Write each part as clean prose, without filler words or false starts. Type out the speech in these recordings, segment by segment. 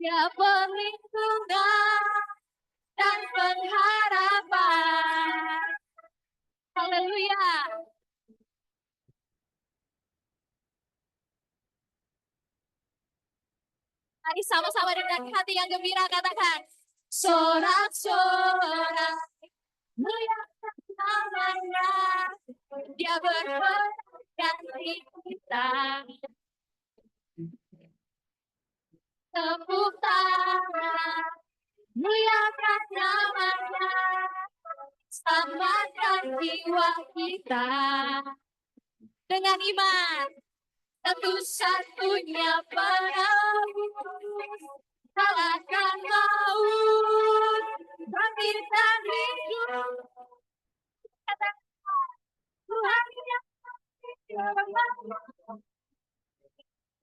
Ya perlindungan dan pengharapan. Haleluya. Mari sama-sama dengan hati yang gembira katakan, sorak-sorak muliakan namanya, dia berganti kita. Tepuk tangan, muliakan namanya, selamatkan jiwa kita. Dengan iman, satu-satunya penebus, kalahkan maut, bangkitkan hidup. Katakan, Tuhan yang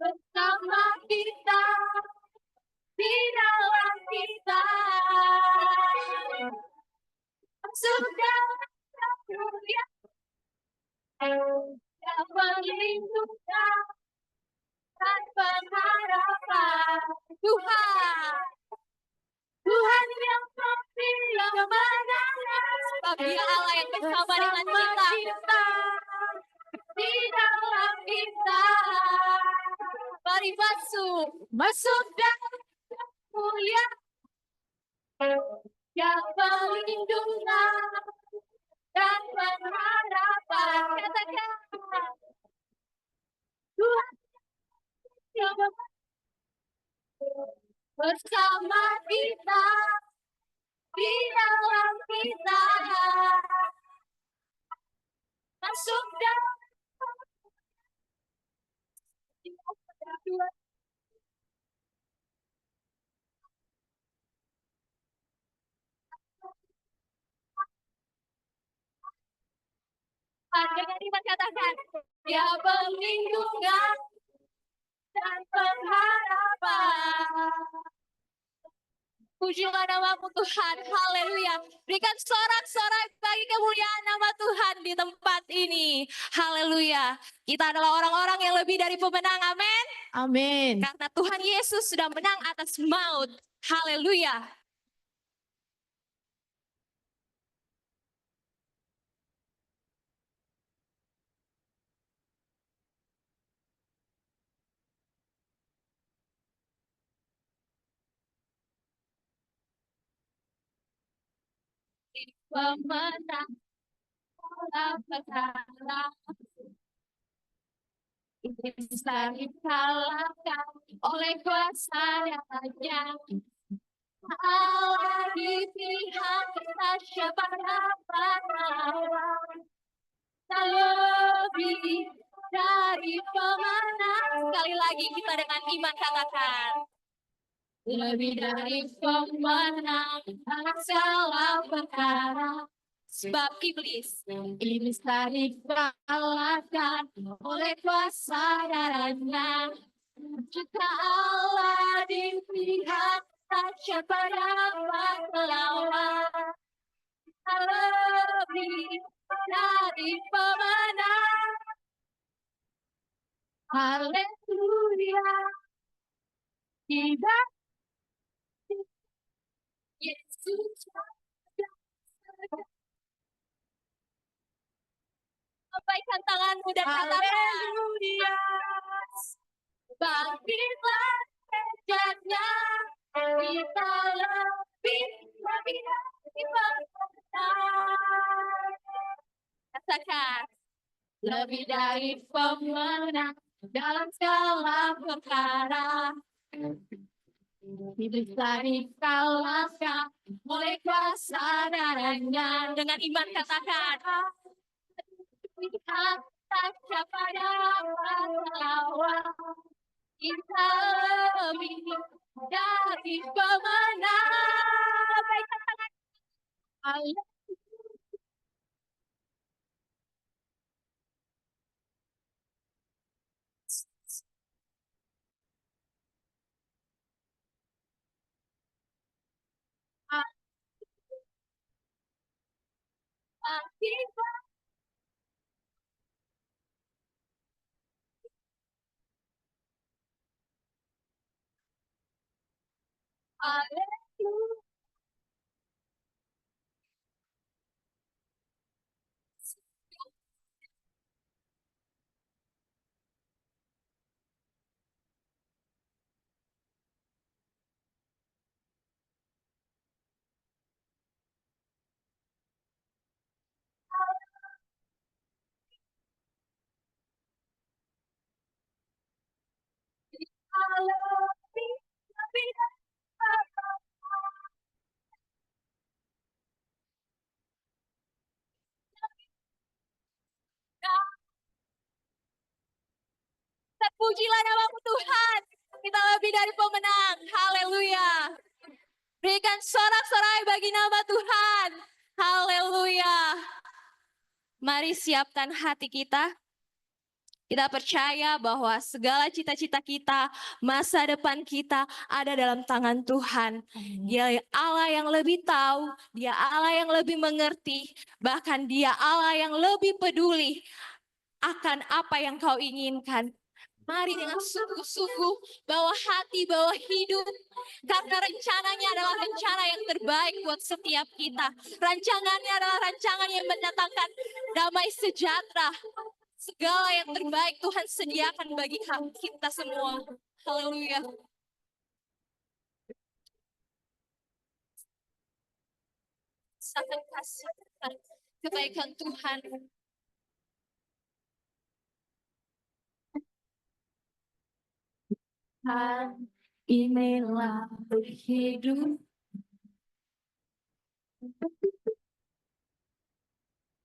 bersama kita, di dalam kita. Sudah mulia, yang melindungi dan pengharapan. Tuhan yang memberi kemenangan, sebab Dia Allah yang bersama dengan kita, di dalam kita. Mari masuk dalam mulia, yang pelindungan dan pengharapan. Katakan, Tuhan yang bersama kita, di dalam kita. Masuk dalam dengan iman katakan, Dia perlindungan dan pengharapan. Pujilah namamu Tuhan, haleluya. Berikan sorak-sorak bagi kemuliaan nama Tuhan di tempat ini. Haleluya. Kita adalah orang-orang yang lebih dari pemenang, amin. Amin. Karena Tuhan Yesus sudah menang atas maut. Haleluya. Pemenang dalam perkara ini bisa dikalahkan oleh kuasa yang hanya Allah di pihak kita, siapa dapat melawan? Tak lebih dari pemenang. Sekali lagi kita dengan iman katakan, lebih dari pemenang dalam segala perkara. Sebab iblis tak dikalahkan oleh kuasa darahnya. Jika Allah di pihak kita, siapa dapat melawan? Lebih dari pemenang. Haleluya. Tidak Yesus. Lambaikan tanganmu dan katakan, haleluya. Bangkitlah kejatnya, kita lebih dari pemenang. Katakan, lebih dari pemenang dalam segala perkara. Bisa dikalahkan oleh kuasa darahnya. Dengan iman katakan, kita siapa dapat melawan? Kita lebih dari pemenang. Baikkan tangan. Haleluya. Terpujilah namamu Tuhan. Kita lebih dari pemenang. Haleluya. Berikan sorak-sorai bagi nama Tuhan. Haleluya. Mari siapkan hati kita. Kita percaya bahwa segala cita-cita kita, masa depan kita ada dalam tangan Tuhan. Dia Allah yang lebih tahu, Dia Allah yang lebih mengerti, bahkan Dia Allah yang lebih peduli akan apa yang kau inginkan. Mari dengan sungguh-sungguh bawa hati, bawa hidup. Karena rencananya adalah rencana yang terbaik buat setiap kita. Rancangannya adalah rancangan yang mendatangkan damai sejahtera. Segala yang terbaik Tuhan sediakan bagi kita semua. Haleluya. Sangat kasih kebaikan Tuhan. Inilah hidup.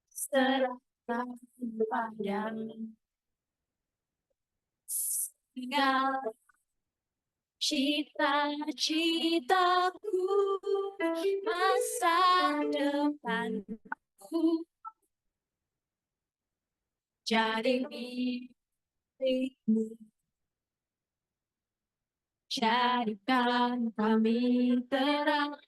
Serahkan padamu. Segala cita-citaku, masa depanku, jadi milikmu. Jadikan kami terang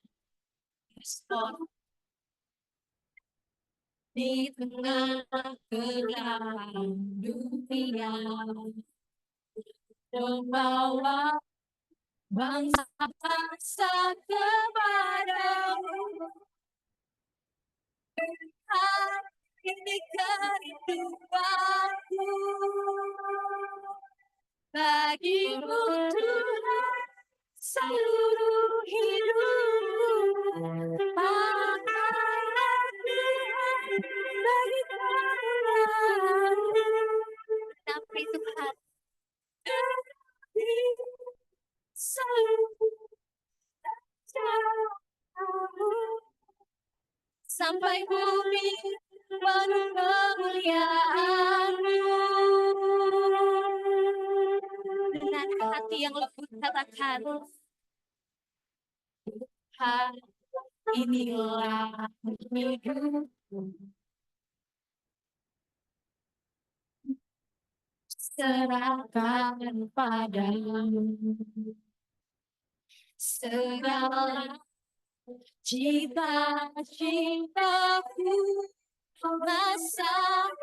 di tengah kegelapan dunia, membawa bangsa-bangsa kepadamu. Ini kerinduanku bagimu Tuhan, seluruh hidupku. Pakailah Tuhan bagi kemuliaan. Tapi Tuhan seluruh sampai bumi penuh kemuliaan-Mu. Dengan hati yang lembut katakan, Tuhan, inilah hidupku. Serahkan padamu segala cita-citaku, masa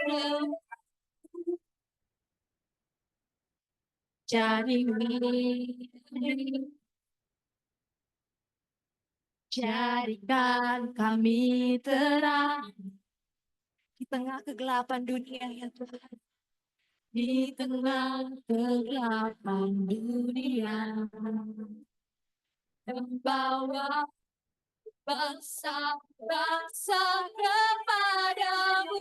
depan jadi milik. Jadikan kami terang di tengah kegelapan dunia ya Tuhan. Di tengah kegelapan dunia, membawa bangsa-bangsa kepadamu.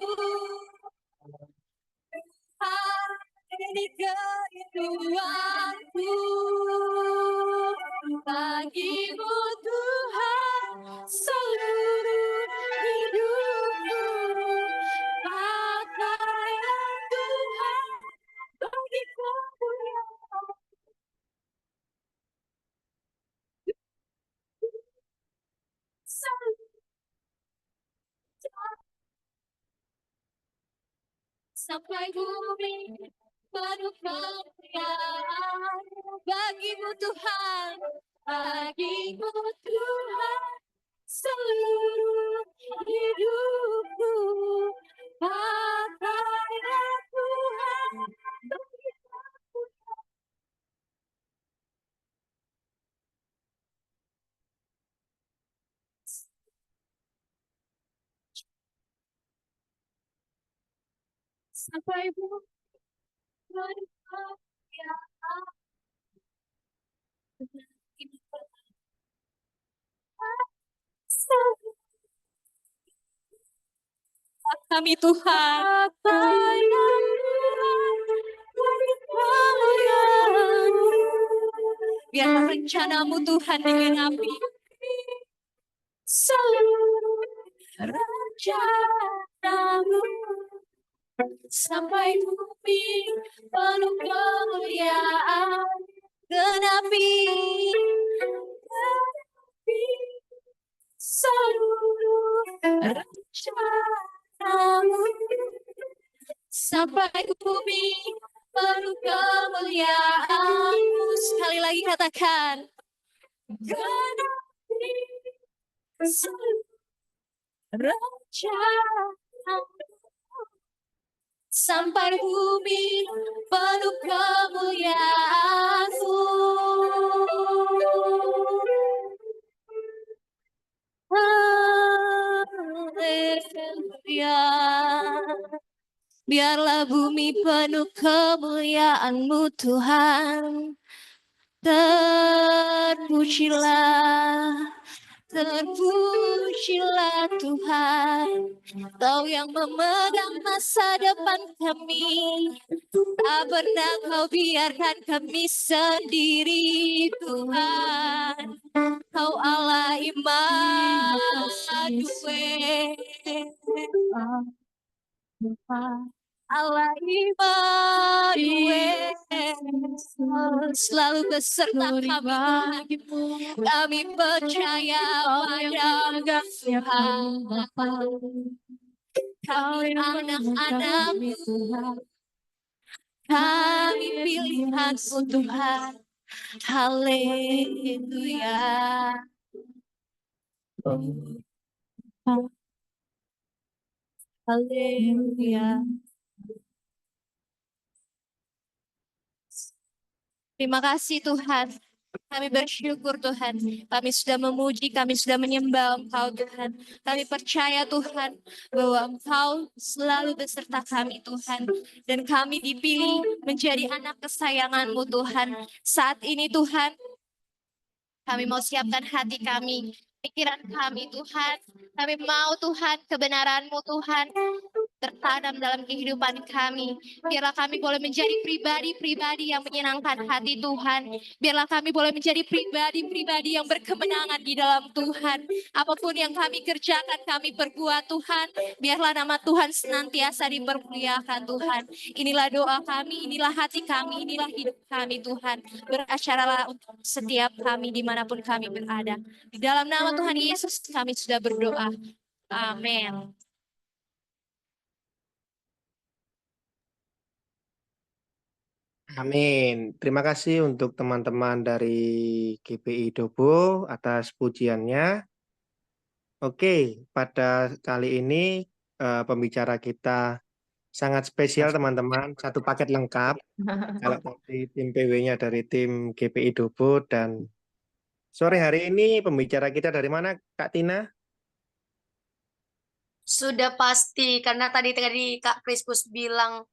Ini kerinduanku bagimu Tuhan, seluruh hidupku. Pakailah Tuhan bagi kemuliaan. Sampai bumi penuh kemuliaan bagimu Tuhan, bagimu Tuhan, seluruh hidupku. Pakailah Tuhan bagi kemuliaan. Kami Tuhan. Apa yang biarlah rencanamu Tuhan digenapi. Seluruh rencanamu sampai bumi penuh kemuliaan. Genapi seluruh rencanamu sampai bumi penuh kemuliaan-Mu. Sekali lagi katakan, genapi seluruh rencanamu sampai bumi penuh kemuliaan-Mu. Haleluya. Biarlah bumi penuh kemuliaan-Mu Tuhan. Terpujilah, terpujilah Tuhan. Kau yang memegang masa depan kami. Tak pernah Kau biarkan kami sendiri Tuhan. Kau Allah Immanuel. Allah Immanuel selalu beserta kami Tuhan. Kami percaya pada Tuhan. Kami anak-anak-Mu Tuhan. Kami pilihan-Mu Tuhan. Haleluya. Haleluya. Terima kasih Tuhan. Kami bersyukur Tuhan. Kami sudah memuji, kami sudah menyembah Engkau Tuhan. Kami percaya Tuhan bahwa Engkau selalu beserta kami Tuhan. Dan kami dipilih menjadi anak kesayangan-Mu Tuhan. Saat ini Tuhan, kami mau siapkan hati kami, pikiran kami Tuhan. Kami mau Tuhan, kebenaran-Mu Tuhan tertanam dalam kehidupan kami. Biarlah kami boleh menjadi pribadi-pribadi yang menyenangkan hati Tuhan. Biarlah kami boleh menjadi pribadi-pribadi yang berkemenangan di dalam Tuhan. Apapun yang kami kerjakan, kami perbuat Tuhan. Biarlah nama Tuhan senantiasa dipermuliakan Tuhan. Inilah doa kami, inilah hati kami, inilah hidup kami Tuhan. Berasyaralah untuk setiap kami dimanapun kami berada. Di dalam nama Tuhan Yesus kami sudah berdoa. Amin. Amin. Terima kasih untuk teman-teman dari GPI Dobo atas pujiannya. Oke, pada kali ini pembicara kita sangat spesial teman-teman. Satu paket lengkap. Kalau tadi tim PW-nya dari tim GPI Dobo dan sore hari ini pembicara kita dari mana, Kak Tina? Sudah pasti, karena tadi Kak Priscus bilang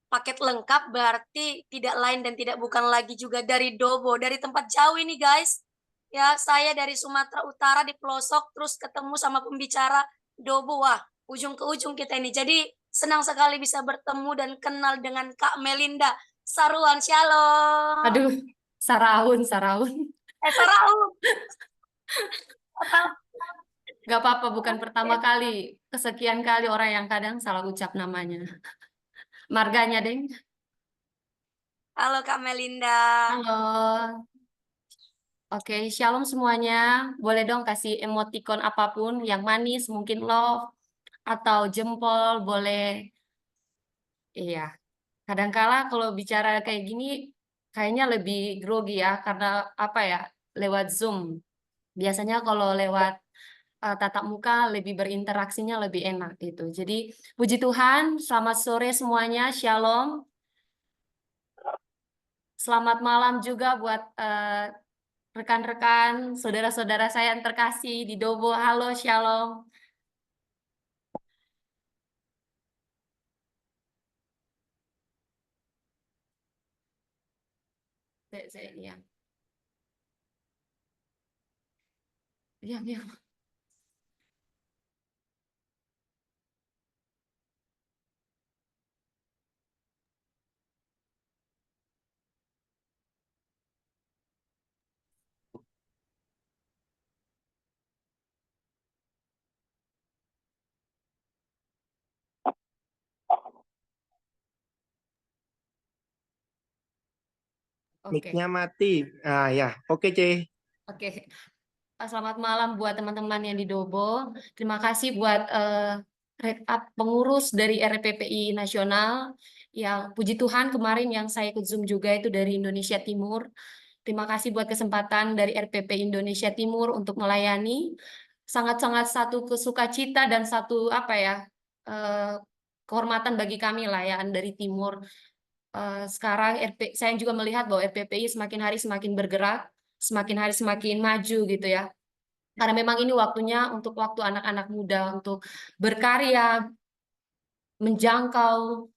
paket lengkap berarti tidak lain dan tidak bukan lagi juga dari Dobo, dari tempat jauh ini guys. Ya, saya dari Sumatera Utara di pelosok terus ketemu sama pembicara Dobo. Wah, ujung ke ujung kita ini. Jadi senang sekali bisa bertemu dan kenal dengan Kak Melinda. Saruan, shalom. Aduh, Saraun. Saraun. Gak apa-apa, bukan pertama kali. Kesekian kali orang yang kadang salah ucap namanya. Marganya, Deng. Halo Kak Melinda. Halo. Oke, shalom semuanya. Boleh dong kasih emoticon apapun yang manis, mungkin love atau jempol, boleh. Iya. Kadangkala kalau bicara kayak gini kayaknya lebih grogi ya karena apa ya? Lewat Zoom. Biasanya kalau lewat tatap muka lebih berinteraksinya lebih enak gitu. Jadi puji Tuhan, selamat sore semuanya, shalom. Selamat malam juga buat rekan-rekan, saudara-saudara saya yang terkasih di Dobo. Halo, shalom. Ya. Ya. Oke. Mic-nya mati. Ah ya, oke C. Oke. Selamat malam buat teman-teman yang di Dobo. Terima kasih buat pengurus dari RPPI Nasional. Yang puji Tuhan kemarin yang saya ikut Zoom juga itu dari Indonesia Timur. Terima kasih buat kesempatan dari RPPI Indonesia Timur untuk melayani. Sangat-sangat satu kesukacita dan satu kehormatan bagi kami lah ya dari Timur. Sekarang saya juga melihat bahwa RPPI semakin hari semakin bergerak, semakin hari semakin maju gitu ya. Karena memang ini waktunya untuk waktu anak-anak muda untuk berkarya, menjangkau,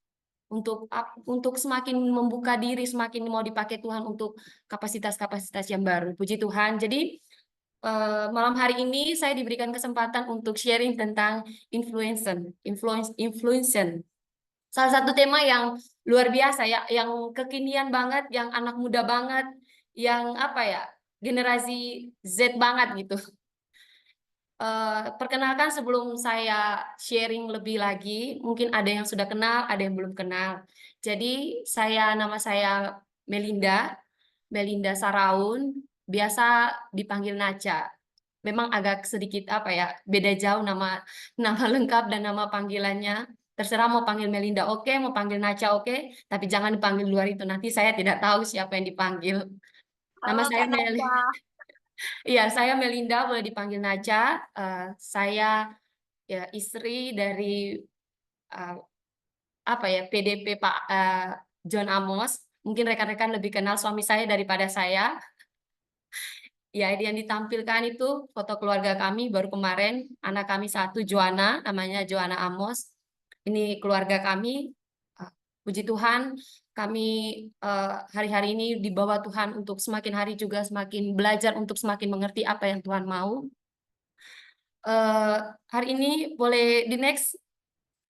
untuk semakin membuka diri, semakin mau dipakai Tuhan untuk kapasitas-kapasitas yang baru. Puji Tuhan. Jadi malam hari ini saya diberikan kesempatan untuk sharing tentang influencer. Salah satu tema yang luar biasa ya, yang kekinian banget, yang anak muda banget, yang generasi Z banget gitu. Perkenalkan sebelum saya sharing lebih lagi, mungkin ada yang sudah kenal, ada yang belum kenal. Jadi nama saya Melinda Saraun, biasa dipanggil Naca. Memang agak sedikit beda jauh nama lengkap dan nama panggilannya. Terserah mau panggil Melinda oke, mau panggil Naca oke, tapi jangan dipanggil luar itu, nanti saya tidak tahu siapa yang dipanggil. Nama Halo saya Kak Naca. Iya, saya Melinda, boleh dipanggil Naca. Saya ya istri dari PDP Pak John Amos. Mungkin rekan-rekan lebih kenal suami saya daripada saya. Ya, yang ditampilkan itu foto keluarga kami baru kemarin. Anak kami satu, Joanna, namanya Joanna Amos. Ini keluarga kami. Puji Tuhan, kami hari-hari ini dibawa Tuhan untuk semakin hari juga semakin belajar untuk semakin mengerti apa yang Tuhan mau. Hari ini boleh di next,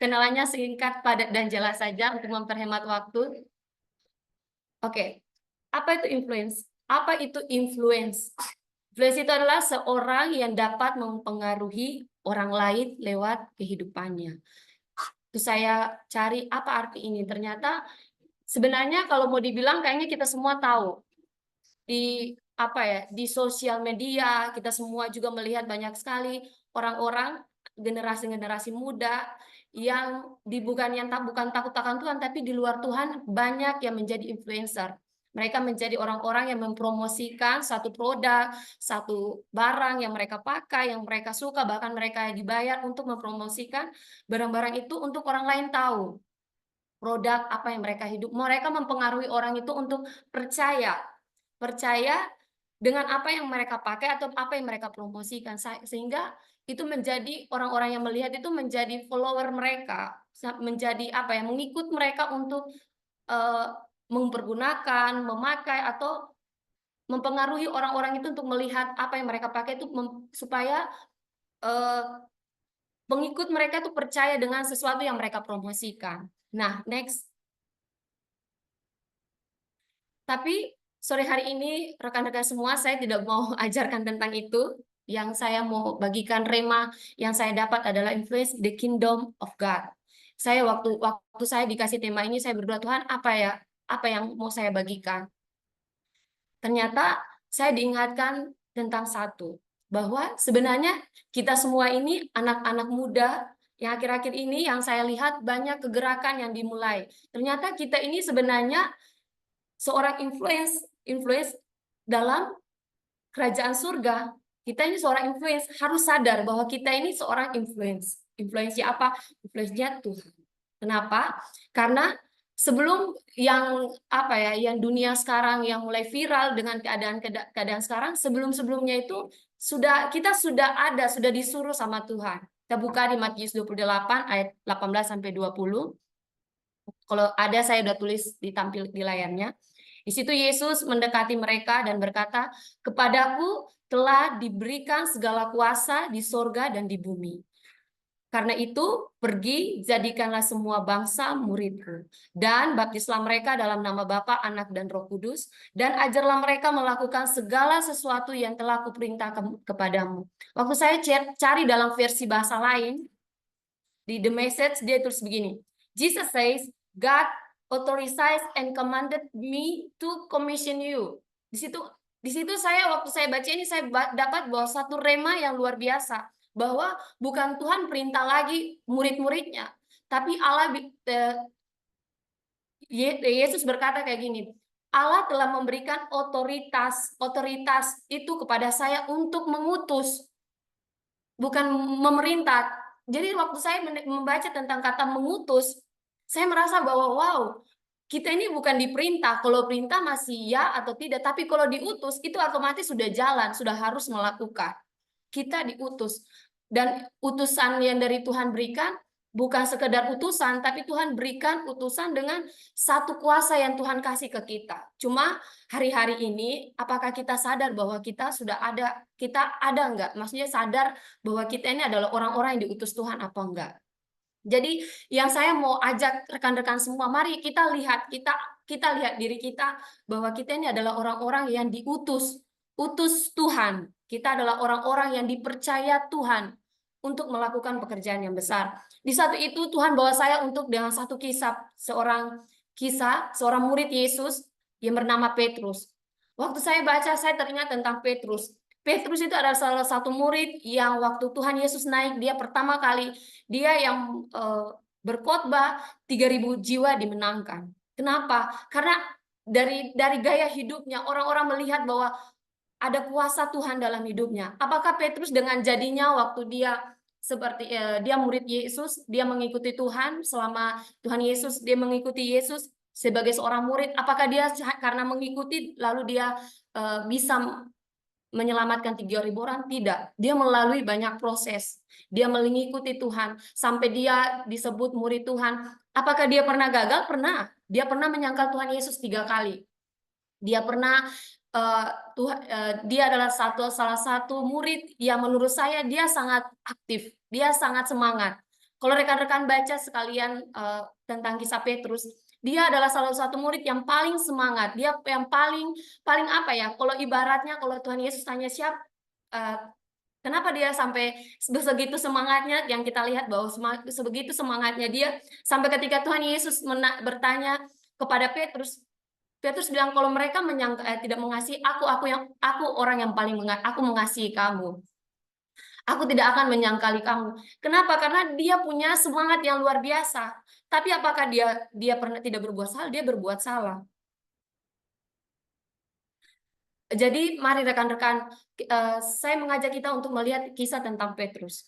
kenalannya singkat, padat, dan jelas saja untuk memperhemat waktu. Oke, apa itu influence? Apa itu influence? Influence itu adalah seorang yang dapat mempengaruhi orang lain lewat kehidupannya. Itu saya cari apa arti ini. Ternyata sebenarnya kalau mau dibilang kayaknya kita semua tahu. Di sosial media kita semua juga melihat banyak sekali orang-orang generasi muda yang bukan takut akan Tuhan, tapi di luar Tuhan banyak yang menjadi influencer. Mereka menjadi orang-orang yang mempromosikan satu produk, satu barang yang mereka pakai, yang mereka suka, bahkan mereka dibayar untuk mempromosikan barang-barang itu untuk orang lain tahu produk apa yang mereka hidup. Mereka mempengaruhi orang itu untuk percaya dengan apa yang mereka pakai atau apa yang mereka promosikan, sehingga itu menjadi orang-orang yang melihat itu menjadi follower mereka, menjadi mengikut mereka untuk mempergunakan, memakai atau mempengaruhi orang-orang itu untuk melihat apa yang mereka pakai itu supaya pengikut mereka itu percaya dengan sesuatu yang mereka promosikan. Nah, next. Tapi sore hari ini rekan-rekan semua, saya tidak mau ajarkan tentang itu. Yang saya mau bagikan rema yang saya dapat adalah influence the kingdom of God. Saya waktu saya dikasih tema ini, saya berdoa, Tuhan, apa yang mau saya bagikan? Ternyata saya diingatkan tentang satu, bahwa sebenarnya kita semua ini anak-anak muda yang akhir-akhir ini yang saya lihat banyak kegerakan yang dimulai. Ternyata kita ini sebenarnya seorang influence dalam kerajaan surga. Kita ini seorang influence, harus sadar bahwa kita ini seorang influence. Influence-nya apa? Influence-nya Tuhan. Kenapa? Karena sebelum yang dunia sekarang yang mulai viral dengan keadaan sekarang, sebelumnya itu kita sudah disuruh sama Tuhan. Kita buka di Matius 28 ayat 18 sampai 20. Kalau ada saya udah tulis ditampil di layarnya. Di situ Yesus mendekati mereka dan berkata, "Kepadaku telah diberikan segala kuasa di sorga dan di bumi. Karena itu, pergi, jadikanlah semua bangsa muridku, dan baptislah mereka dalam nama Bapa, Anak, dan Roh Kudus, dan ajarlah mereka melakukan segala sesuatu yang telah kuperintahkan kepadamu." Waktu saya cari dalam versi bahasa lain, di The Message, dia tulis begini, Jesus says, God authorized and commanded me to commission you. Di situ saya, waktu saya baca ini, saya dapat bahwa satu rema yang luar biasa, bahwa bukan Tuhan perintah lagi murid-muridnya, tapi Yesus berkata kayak gini, Allah telah memberikan otoritas itu kepada saya untuk mengutus, bukan memerintah. Jadi waktu saya membaca tentang kata mengutus, saya merasa bahwa wow, kita ini bukan diperintah. Kalau perintah masih ya atau tidak, tapi kalau diutus itu otomatis sudah jalan, sudah harus melakukan. Kita diutus. Dan utusan yang dari Tuhan berikan bukan sekedar utusan, tapi Tuhan berikan utusan dengan satu kuasa yang Tuhan kasih ke kita. Cuma hari-hari ini, apakah kita sadar bahwa kita ada enggak? Maksudnya sadar bahwa kita ini adalah orang-orang yang diutus Tuhan apa enggak? Jadi yang saya mau ajak rekan-rekan semua, mari kita lihat diri kita bahwa kita ini adalah orang-orang yang utus Tuhan. Kita adalah orang-orang yang dipercaya Tuhan untuk melakukan pekerjaan yang besar. Di satu itu Tuhan bawa saya untuk dengan satu kisah seorang murid Yesus yang bernama Petrus. Waktu saya baca, saya teringat tentang Petrus. Petrus itu adalah salah satu murid yang waktu Tuhan Yesus naik, dia pertama kali, dia yang berkhotbah, 3.000 jiwa dimenangkan. Kenapa? Karena dari gaya hidupnya, orang-orang melihat bahwa ada kuasa Tuhan dalam hidupnya. Apakah Petrus dengan jadinya waktu dia dia murid Yesus, dia mengikuti Tuhan selama Tuhan Yesus, dia mengikuti Yesus sebagai seorang murid, apakah dia karena mengikuti lalu dia bisa menyelamatkan 3.000 orang? Tidak. Dia melalui banyak proses. Dia mengikuti Tuhan sampai dia disebut murid Tuhan. Apakah dia pernah gagal? Pernah. Dia pernah menyangkal Tuhan Yesus 3 kali. Dia pernah dia adalah salah satu murid yang menurut saya dia sangat aktif, dia sangat semangat. Kalau rekan-rekan baca sekalian tentang kisah Petrus, dia adalah salah satu murid yang paling semangat, dia yang paling apa ya? Kalau ibaratnya kalau Tuhan Yesus tanya kenapa dia sampai sebegitu semangatnya, yang kita lihat bahwa sebegitu semangatnya dia sampai ketika Tuhan Yesus bertanya kepada Petrus, Petrus bilang kalau mereka tidak mengasihi aku orang yang paling aku mengasihi kamu. Aku tidak akan menyangkali kamu. Kenapa? Karena dia punya semangat yang luar biasa. Tapi apakah dia pernah tidak berbuat salah? Dia berbuat salah. Jadi mari rekan-rekan, saya mengajak kita untuk melihat kisah tentang Petrus.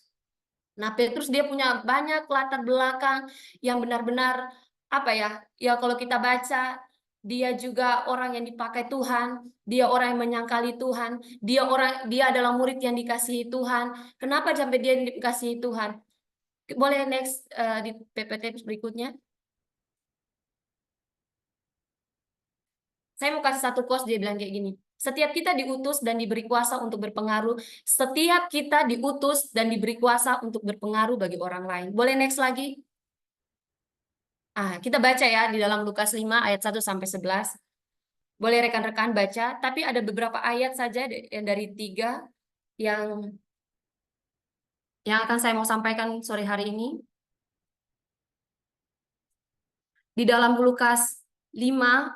Nah, Petrus dia punya banyak latar belakang yang benar-benar apa ya? Ya kalau kita baca, dia juga orang yang dipakai Tuhan, dia orang yang menyangkali Tuhan, dia adalah murid yang dikasihi Tuhan. Kenapa sampai dia dikasihi Tuhan? Boleh next di PPT berikutnya. Saya mau kasih satu quotes, dia bilang kayak gini. Setiap kita diutus dan diberi kuasa untuk berpengaruh, setiap kita diutus dan diberi kuasa untuk berpengaruh bagi orang lain. Boleh next lagi? Kita baca ya di dalam Lukas 5 ayat 1 sampai 11. Boleh rekan-rekan baca, tapi ada beberapa ayat saja dari 3 yang akan saya mau sampaikan sore hari ini. Di dalam Lukas 5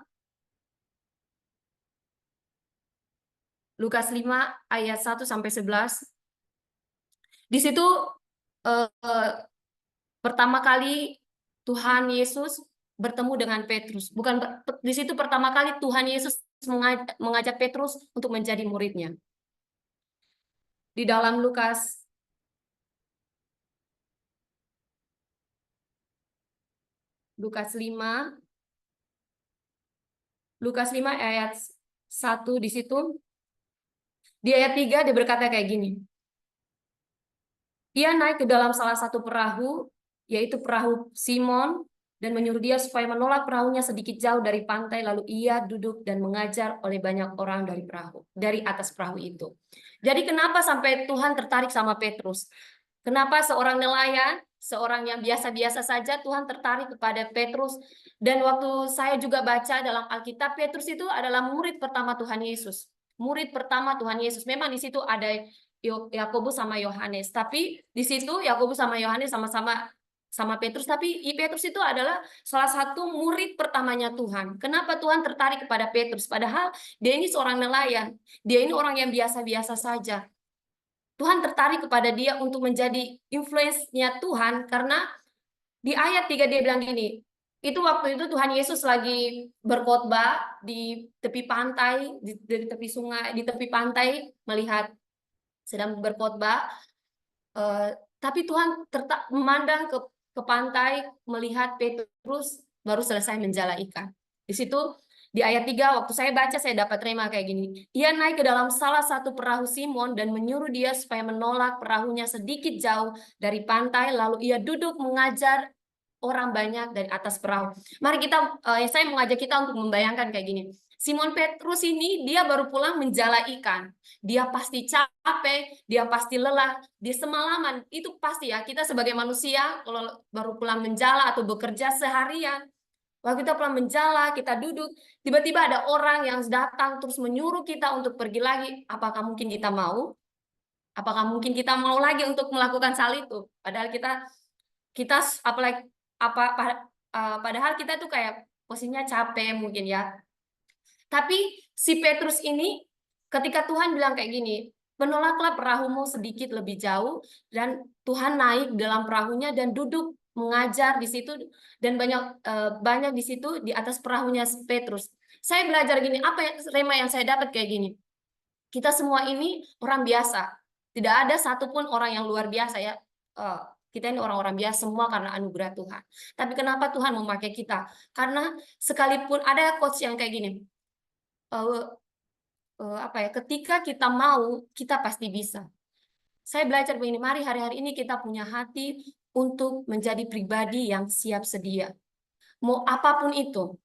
ayat 1 sampai 11. Di situ pertama kali Tuhan Yesus bertemu dengan Petrus. Bukan di situ pertama kali Tuhan Yesus mengajak Petrus untuk menjadi muridnya. Di dalam Lukas 5 ayat 1 di situ. Di ayat 3 dia berkata kayak gini. Ia naik ke dalam salah satu perahu, yaitu perahu Simon, dan menyuruh dia supaya menolak perahunya sedikit jauh dari pantai, lalu ia duduk dan mengajar oleh banyak orang dari atas perahu itu. Jadi kenapa sampai Tuhan tertarik sama Petrus? Kenapa seorang nelayan, seorang yang biasa-biasa saja, Tuhan tertarik kepada Petrus? Dan waktu saya juga baca dalam Alkitab, Petrus itu adalah murid pertama Tuhan Yesus. Murid pertama Tuhan Yesus. Memang di situ ada Yakobus sama Yohanes, tapi di situ Yakobus sama Yohanes sama Petrus, tapi Petrus itu adalah salah satu murid pertamanya Tuhan. Kenapa Tuhan tertarik kepada Petrus? Padahal dia ini seorang nelayan, dia ini orang yang biasa-biasa saja. Tuhan tertarik kepada dia untuk menjadi influence-nya Tuhan, karena di ayat 3 dia bilang gini, itu waktu itu Tuhan Yesus lagi berkhotbah di tepi pantai, di tepi sungai, di tepi pantai, melihat sedang berkhotbah, tapi Tuhan memandang ke pantai, melihat Petrus baru selesai menjala ikan. Di situ di ayat 3 waktu saya baca, saya dapat rema kayak gini. Ia naik ke dalam salah satu perahu Simon dan menyuruh dia supaya menolak perahunya sedikit jauh dari pantai, lalu ia duduk mengajar orang banyak dari atas perahu. Mari kita, saya mengajak kita untuk membayangkan kayak gini. Simon Petrus ini dia baru pulang menjala ikan. Dia pasti capek, dia pasti lelah, dia semalaman. Itu pasti ya, kita sebagai manusia kalau baru pulang menjala atau bekerja seharian, waktu kita pulang menjala, kita duduk, tiba-tiba ada orang yang datang terus menyuruh kita untuk pergi lagi. Apakah mungkin kita mau? Apakah mungkin kita mau lagi untuk melakukan hal itu? Padahal kita apalagi padahal kita tuh kayak posisinya capek mungkin ya. Tapi si Petrus ini ketika Tuhan bilang kayak gini, menolaklah perahumu sedikit lebih jauh, dan Tuhan naik dalam perahunya dan duduk mengajar di situ, dan banyak di situ di atas perahunya Petrus. Saya belajar gini, rema yang saya dapat kayak gini. Kita semua ini orang biasa. Tidak ada satupun orang yang luar biasa ya. Kita ini orang-orang biasa semua karena anugerah Tuhan. Tapi kenapa Tuhan memakai kita? Karena sekalipun ada coach yang kayak gini, ketika kita mau, kita pasti bisa. Saya belajar begini, mari hari-hari ini kita punya hati untuk menjadi pribadi yang siap sedia. Mau apapun itu.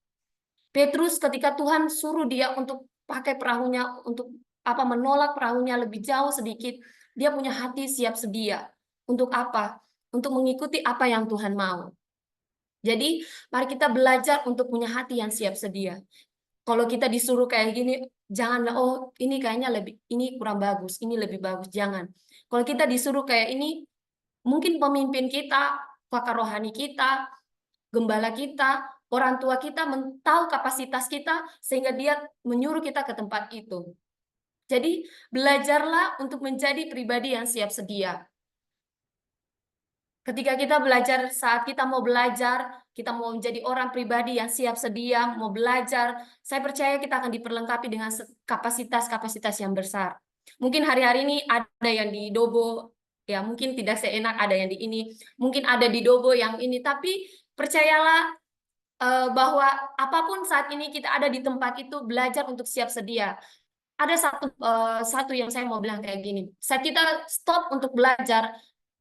Petrus ketika Tuhan suruh dia untuk pakai perahunya, untuk menolak perahunya lebih jauh sedikit, dia punya hati siap sedia. Untuk apa? Untuk mengikuti apa yang Tuhan mau. Jadi, mari kita belajar untuk punya hati yang siap sedia. Kalau kita disuruh kayak gini, janganlah, oh ini kayaknya ini kurang bagus, ini lebih bagus, jangan. Kalau kita disuruh kayak ini, mungkin pemimpin kita, pakar rohani kita, gembala kita, orang tua kita tahu kapasitas kita, sehingga dia menyuruh kita ke tempat itu. Jadi, belajarlah untuk menjadi pribadi yang siap sedia. Ketika kita belajar, saat kita mau belajar, kita mau menjadi orang pribadi yang siap sedia, mau belajar, saya percaya kita akan diperlengkapi dengan kapasitas-kapasitas yang besar. Mungkin hari-hari ini ada yang di Dobo, ya mungkin tidak seenak ada yang di ini, mungkin ada di Dobo yang ini, tapi percayalah bahwa apapun saat ini kita ada di tempat itu, belajar untuk siap sedia. Ada satu yang saya mau bilang kayak gini, saat kita stop untuk belajar,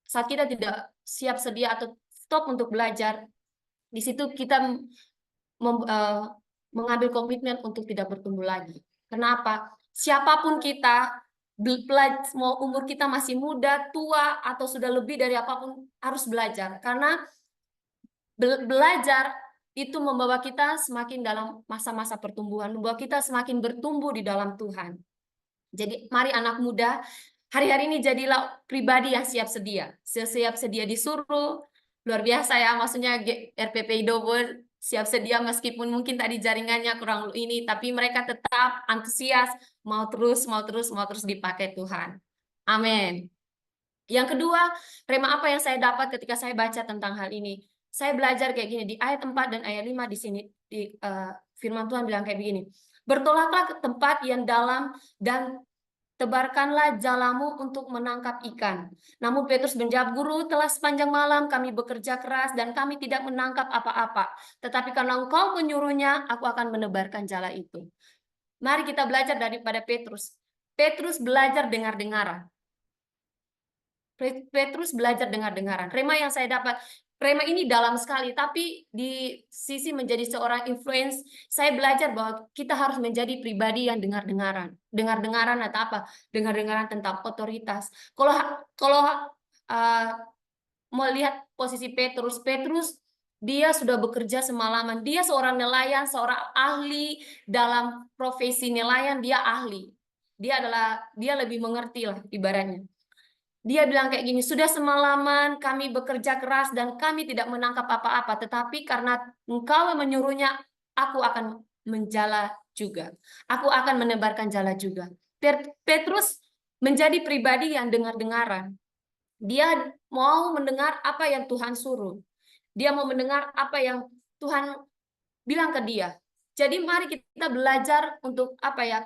saat kita tidak siap sedia atau stop untuk belajar, di situ kita mengambil komitmen untuk tidak bertumbuh lagi. Kenapa? Siapapun kita, mau umur kita masih muda, tua, atau sudah lebih dari apapun, harus belajar. Karena belajar itu membawa kita semakin dalam masa-masa pertumbuhan, membawa kita semakin bertumbuh di dalam Tuhan. Jadi mari anak muda, hari-hari ini jadilah pribadi yang siap sedia. Siap sedia disuruh, luar biasa ya, maksudnya RPPI Dobo siap sedia meskipun mungkin tadi jaringannya kurang ini, tapi mereka tetap antusias, mau terus dipakai Tuhan. Amin. Yang kedua, rema apa yang saya dapat ketika saya baca tentang hal ini? Saya belajar kayak gini, di ayat 4 dan ayat 5 di sini, firman Tuhan bilang kayak begini. Bertolaklah ke tempat yang dalam dan tebarkanlah jalamu untuk menangkap ikan. Namun Petrus menjawab, Guru, telah sepanjang malam kami bekerja keras dan kami tidak menangkap apa-apa. Tetapi karena Engkau menyuruhnya, aku akan menebarkan jala itu. Mari kita belajar daripada Petrus. Petrus belajar dengar-dengaran. Petrus belajar dengar-dengaran. Rema yang saya dapat, Rema ini dalam sekali, tapi di sisi menjadi seorang influence, saya belajar bahwa kita harus menjadi pribadi yang dengar-dengaran. Dengar-dengaran atau apa? Dengar-dengaran tentang otoritas. Kalau mau lihat posisi Petrus, dia sudah bekerja semalaman. Dia seorang nelayan, seorang ahli dalam profesi nelayan, dia ahli. Dia lebih mengerti lah ibaratnya. Dia bilang kayak gini, sudah semalaman kami bekerja keras dan kami tidak menangkap apa-apa, tetapi karena engkau yang menyuruhnya, aku akan menjala juga. Aku akan menebarkan jala juga. Petrus menjadi pribadi yang dengar-dengaran. Dia mau mendengar apa yang Tuhan suruh. Dia mau mendengar apa yang Tuhan bilang ke dia. Jadi mari kita belajar untuk apa ya,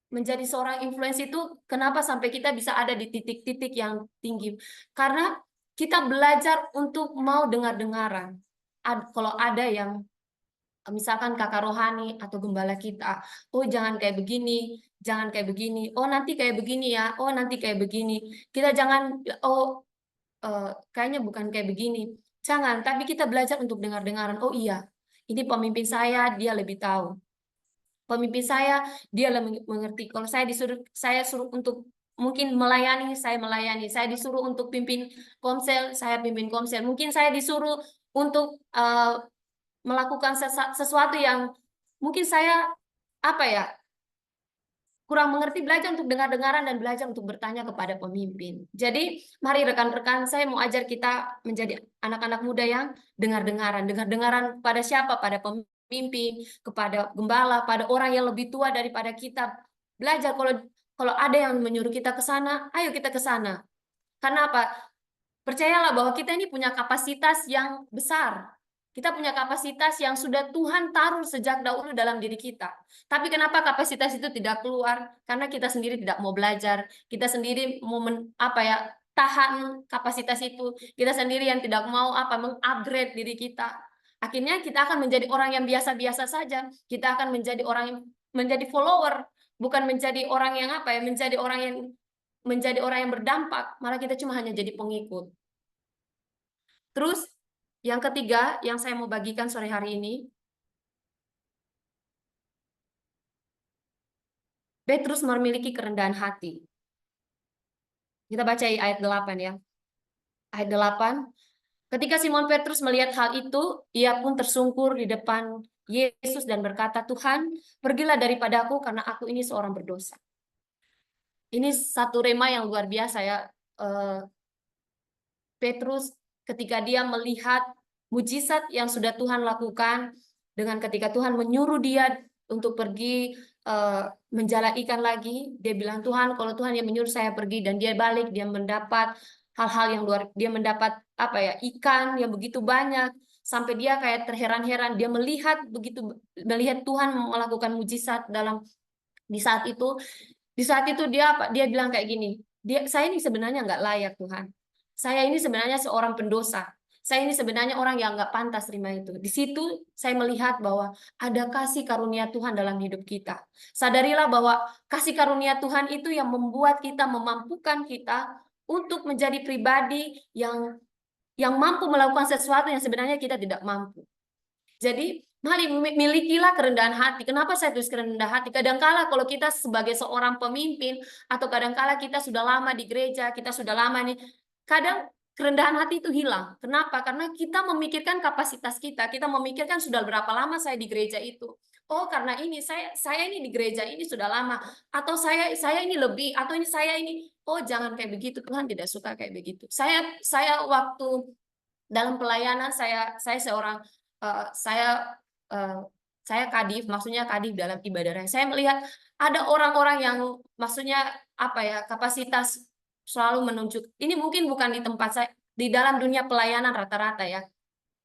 menjadi seorang influence itu kenapa sampai kita bisa ada di titik-titik yang tinggi. Karena kita belajar untuk mau dengar-dengaran. Kalau ada yang misalkan kakak rohani atau gembala kita, oh jangan kayak begini, jangan kayak begini, oh nanti kayak begini ya, oh nanti kayak begini. Kita jangan, oh kayaknya bukan kayak begini. Jangan, tapi kita belajar untuk dengar-dengaran. Oh iya, ini pemimpin saya, dia lebih tahu. Pemimpin saya, dia lebih mengerti. Kalau saya suruh untuk mungkin melayani, saya melayani. Saya disuruh untuk pimpin komsel, saya pimpin komsel. Mungkin saya disuruh untuk melakukan sesuatu yang mungkin saya apa ya, kurang mengerti, belajar untuk dengar-dengaran dan belajar untuk bertanya kepada pemimpin. Jadi, mari rekan-rekan, saya mau ajar kita menjadi anak-anak muda yang dengar-dengaran. Dengar-dengaran pada siapa? Pada pemimpin, kepada gembala, pada orang yang lebih tua daripada kita. Belajar kalau ada yang menyuruh kita ke sana, ayo kita ke sana. Karena apa? Percayalah bahwa kita ini punya kapasitas yang besar. Kita punya kapasitas yang sudah Tuhan taruh sejak dahulu dalam diri kita. Tapi kenapa kapasitas itu tidak keluar? Karena kita sendiri tidak mau belajar. Kita sendiri mau tahan kapasitas itu. Kita sendiri yang tidak mau mengupgrade diri kita. Akhirnya kita akan menjadi orang yang biasa-biasa saja. Kita akan menjadi orang yang menjadi follower, bukan menjadi orang yang menjadi orang yang berdampak. Malah kita cuma hanya jadi pengikut. Terus yang ketiga yang saya mau bagikan sore hari ini, Petrus memiliki kerendahan hati. Kita baca ayat 8 ya. Ayat 8. Ketika Simon Petrus melihat hal itu, ia pun tersungkur di depan Yesus dan berkata, "Tuhan, pergilah daripadaku karena aku ini seorang berdosa." Ini satu rema yang luar biasa ya. Petrus ketika dia melihat mujizat yang sudah Tuhan lakukan, dengan ketika Tuhan menyuruh dia untuk pergi menjala ikan lagi, dia bilang, "Tuhan, kalau Tuhan yang menyuruh saya pergi," dan dia balik, dia mendapat hal-hal yang dia mendapat ikan yang begitu banyak, sampai dia kayak terheran-heran, dia melihat Tuhan melakukan mujizat di saat itu. Di saat itu dia bilang kayak gini, saya ini sebenarnya nggak layak Tuhan. Saya ini sebenarnya seorang pendosa. Saya ini sebenarnya orang yang nggak pantas terima itu. Di situ saya melihat bahwa ada kasih karunia Tuhan dalam hidup kita. Sadarilah bahwa kasih karunia Tuhan itu yang membuat kita, memampukan kita untuk menjadi pribadi yang mampu melakukan sesuatu yang sebenarnya kita tidak mampu. Jadi, mari milikilah kerendahan hati. Kenapa saya tulis kerendahan hati? Kadangkala kalau kita sebagai seorang pemimpin, atau kadangkala kita sudah lama di gereja, kita sudah lama nih, kadang kerendahan hati itu hilang. Kenapa? Karena kita memikirkan kapasitas kita. Kita memikirkan sudah berapa lama saya di gereja itu. Oh, karena ini saya ini di gereja ini sudah lama, atau saya ini lebih, atau ini saya ini. Oh, jangan kayak begitu. Tuhan tidak suka kayak begitu. Saya waktu dalam pelayanan saya seorang saya kadif, maksudnya kadif dalam ibadah raya. Saya melihat ada orang-orang yang maksudnya kapasitas selalu menunjuk. Ini mungkin bukan di tempat saya, di dalam dunia pelayanan rata-rata ya.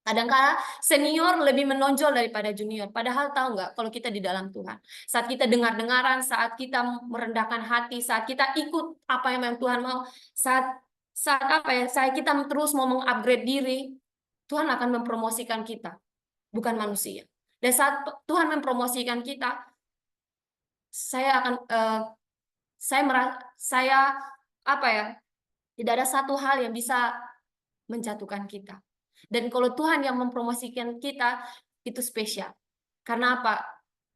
Kadang-kala senior lebih menonjol daripada junior. Padahal tahu nggak, kalau kita di dalam Tuhan, saat kita dengar-dengaran, saat kita merendahkan hati, saat kita ikut apa yang Tuhan mau, saat kita terus mau mengupgrade diri, Tuhan akan mempromosikan kita, bukan manusia. Dan saat Tuhan mempromosikan kita, tidak ada satu hal yang bisa menjatuhkan kita. Dan kalau Tuhan yang mempromosikan kita, itu spesial. Karena apa?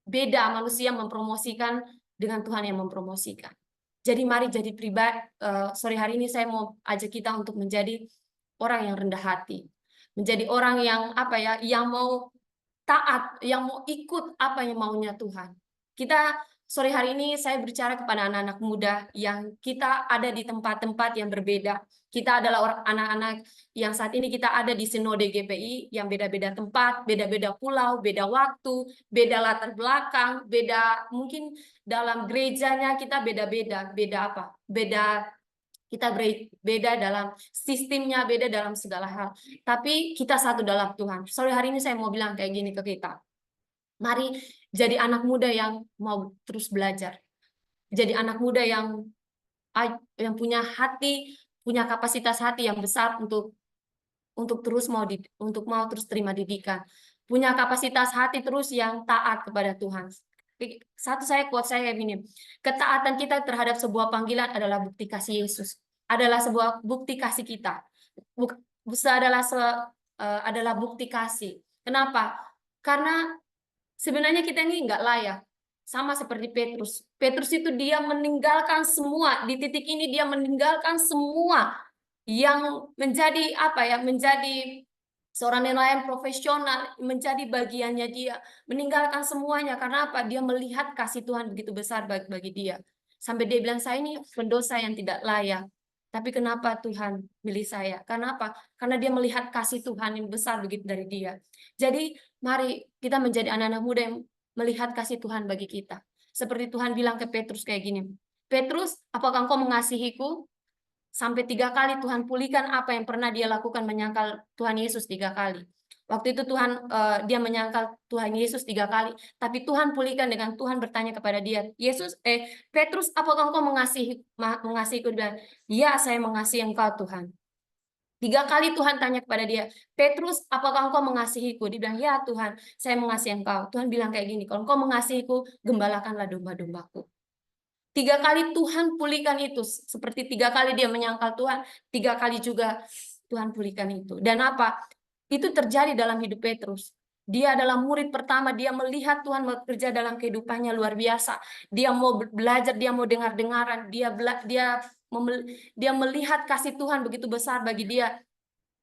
Beda manusia mempromosikan dengan Tuhan yang mempromosikan. Jadi mari jadi pribadi, sore hari ini saya mau ajak kita untuk menjadi orang yang rendah hati. Menjadi orang yang apa ya, yang mau taat, yang mau ikut apa yang maunya Tuhan. Kita sore hari ini saya berbicara kepada anak-anak muda yang kita ada di tempat-tempat yang berbeda. Kita adalah orang anak-anak yang saat ini kita ada di Sinode GPI yang beda-beda tempat, beda-beda pulau, beda waktu, beda latar belakang, beda mungkin dalam gerejanya kita beda-beda, beda apa? Beda kita beda dalam sistemnya, beda dalam segala hal. Tapi kita satu dalam Tuhan. Sore hari ini saya mau bilang kayak gini ke kita. Mari jadi anak muda yang mau terus belajar. Jadi anak muda yang punya hati, punya kapasitas hati yang besar untuk terus mau terus terima didikan. Punya kapasitas hati terus yang taat kepada Tuhan. Satu quote saya ini, ketaatan kita terhadap sebuah panggilan adalah bukti kasih Yesus. Adalah sebuah bukti kasih kita. Adalah bukti kasih. Kenapa? Karena sebenarnya kita ini nggak layak. Sama seperti Petrus. Petrus itu dia meninggalkan semua. Di titik ini dia meninggalkan semua yang menjadi apa ya, menjadi seorang nelayan profesional, menjadi bagiannya dia, meninggalkan semuanya. Karena apa? Dia melihat kasih Tuhan begitu besar bagi dia. Sampai dia bilang, saya ini pendosa yang tidak layak. Tapi kenapa Tuhan milih saya? Karena apa? Karena dia melihat kasih Tuhan yang besar begitu dari dia. Jadi mari kita menjadi anak-anak muda yang melihat kasih Tuhan bagi kita. Seperti Tuhan bilang ke Petrus kayak gini, Petrus, apakah engkau mengasihiku? Sampai 3 kali Tuhan pulihkan apa yang pernah dia lakukan, menyangkal Tuhan Yesus 3 kali. Waktu itu dia menyangkal Tuhan Yesus 3 kali, tapi Tuhan pulihkan dengan Tuhan bertanya kepada dia, Petrus, apakah engkau mengasihiku? Dia bilang, ya, saya mengasihi engkau Tuhan. 3 kali Tuhan tanya kepada dia, Petrus, apakah engkau mengasihiku? Dia bilang, ya Tuhan, saya mengasihi engkau. Tuhan bilang kayak gini, kalau engkau mengasihiku, gembalakanlah domba-dombaku. 3 kali Tuhan pulihkan itu, seperti 3 kali dia menyangkal Tuhan, 3 kali juga Tuhan pulihkan itu. Dan apa? Itu terjadi dalam hidup Petrus. Dia adalah murid pertama, dia melihat Tuhan bekerja dalam kehidupannya luar biasa. Dia mau belajar, dia mau dengar-dengaran, dia melihat kasih Tuhan begitu besar bagi dia.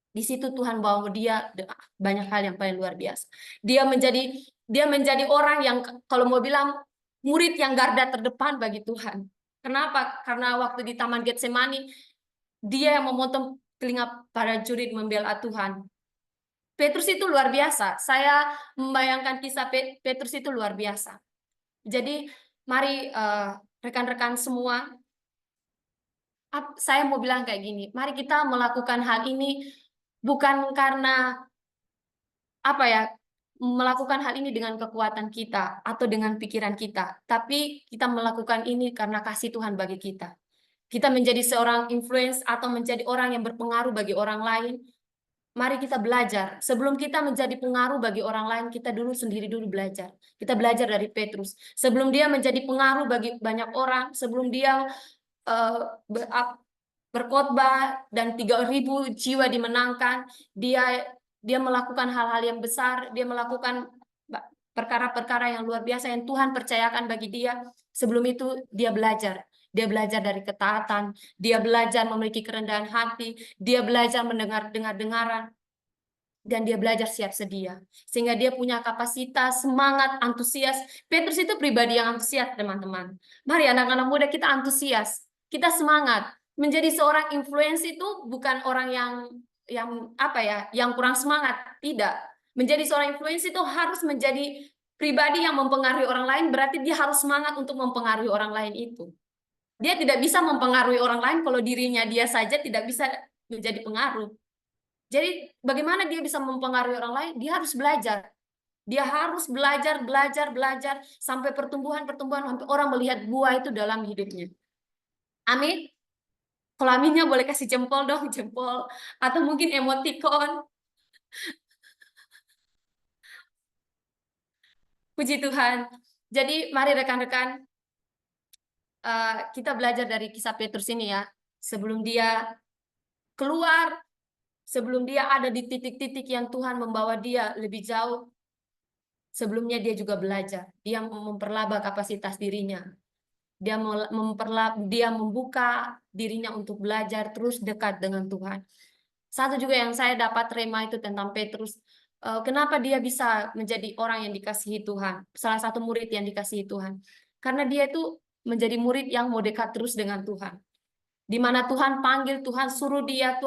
Di situ Tuhan bawa dia banyak hal yang paling luar biasa. Dia menjadi orang yang kalau mau bilang murid yang garda terdepan bagi Tuhan. Kenapa? Karena waktu di Taman Getsemani, dia yang memotong telinga para jurid membela Tuhan. Petrus itu luar biasa. Saya membayangkan kisah Petrus itu luar biasa. Jadi mari rekan-rekan semua, saya mau bilang kayak gini, mari kita melakukan hal ini bukan karena apa ya, melakukan hal ini dengan kekuatan kita atau dengan pikiran kita, tapi kita melakukan ini karena kasih Tuhan bagi kita. Kita menjadi seorang influence atau menjadi orang yang berpengaruh bagi orang lain. Mari kita belajar. Sebelum kita menjadi pengaruh bagi orang lain, kita sendiri dulu belajar. Kita belajar dari Petrus. Sebelum dia menjadi pengaruh bagi banyak orang, sebelum dia berkhotbah dan 3.000 jiwa dimenangkan, dia melakukan hal-hal yang besar, dia melakukan perkara-perkara yang luar biasa yang Tuhan percayakan bagi dia. Sebelum itu dia belajar. Dia belajar dari ketaatan, dia belajar memiliki kerendahan hati, dia belajar mendengar-dengaran, dan dia belajar siap sedia. Sehingga dia punya kapasitas, semangat, antusias. Petrus itu pribadi yang antusias, teman-teman. Mari anak-anak muda kita antusias, kita semangat. Menjadi seorang influencer itu bukan orang yang apa ya, yang kurang semangat, tidak. Menjadi seorang influencer itu harus menjadi pribadi yang mempengaruhi orang lain, berarti dia harus semangat untuk mempengaruhi orang lain itu. Dia tidak bisa mempengaruhi orang lain kalau dirinya dia saja tidak bisa menjadi pengaruh. Jadi bagaimana dia bisa mempengaruhi orang lain? Dia harus belajar. Dia harus belajar sampai pertumbuhan sampai orang melihat buah itu dalam hidupnya. Amin. Kalau aminnya boleh kasih jempol dong, jempol. Atau mungkin emoticon. Puji Tuhan. Jadi mari rekan-rekan, kita belajar dari kisah Petrus ini ya. Sebelum dia keluar, Sebelum dia ada di titik-titik yang Tuhan membawa dia lebih jauh, sebelumnya dia juga belajar. Dia memperlaba kapasitas dirinya. Dia membuka dirinya untuk belajar terus dekat dengan Tuhan. Satu juga yang saya dapat rema itu tentang Petrus. Kenapa dia bisa menjadi orang yang dikasihi Tuhan? Salah satu murid yang dikasihi Tuhan. Karena dia itu menjadi murid yang mau dekat terus dengan Tuhan. Di mana Tuhan panggil, Tuhan suruh dia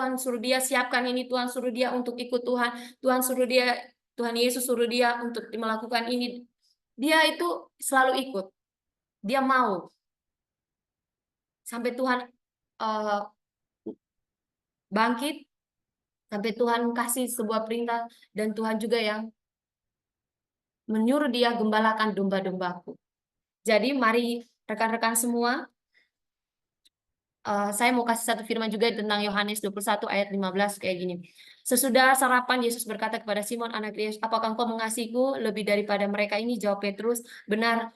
siapkan ini, Tuhan suruh dia untuk ikut Tuhan, Tuhan Yesus suruh dia untuk melakukan ini. Dia itu selalu ikut. Dia mau. Sampai Tuhan bangkit, sampai Tuhan kasih sebuah perintah, dan Tuhan juga yang menyuruh dia gembalakan domba-dombaku. Jadi mari rekan-rekan semua, saya mau kasih satu firman juga tentang Yohanes 21 ayat 15 kayak gini. Sesudah sarapan, Yesus berkata kepada Simon anak Yesus, apakah engkau mengasihiku lebih daripada mereka ini? Jawab Petrus, benar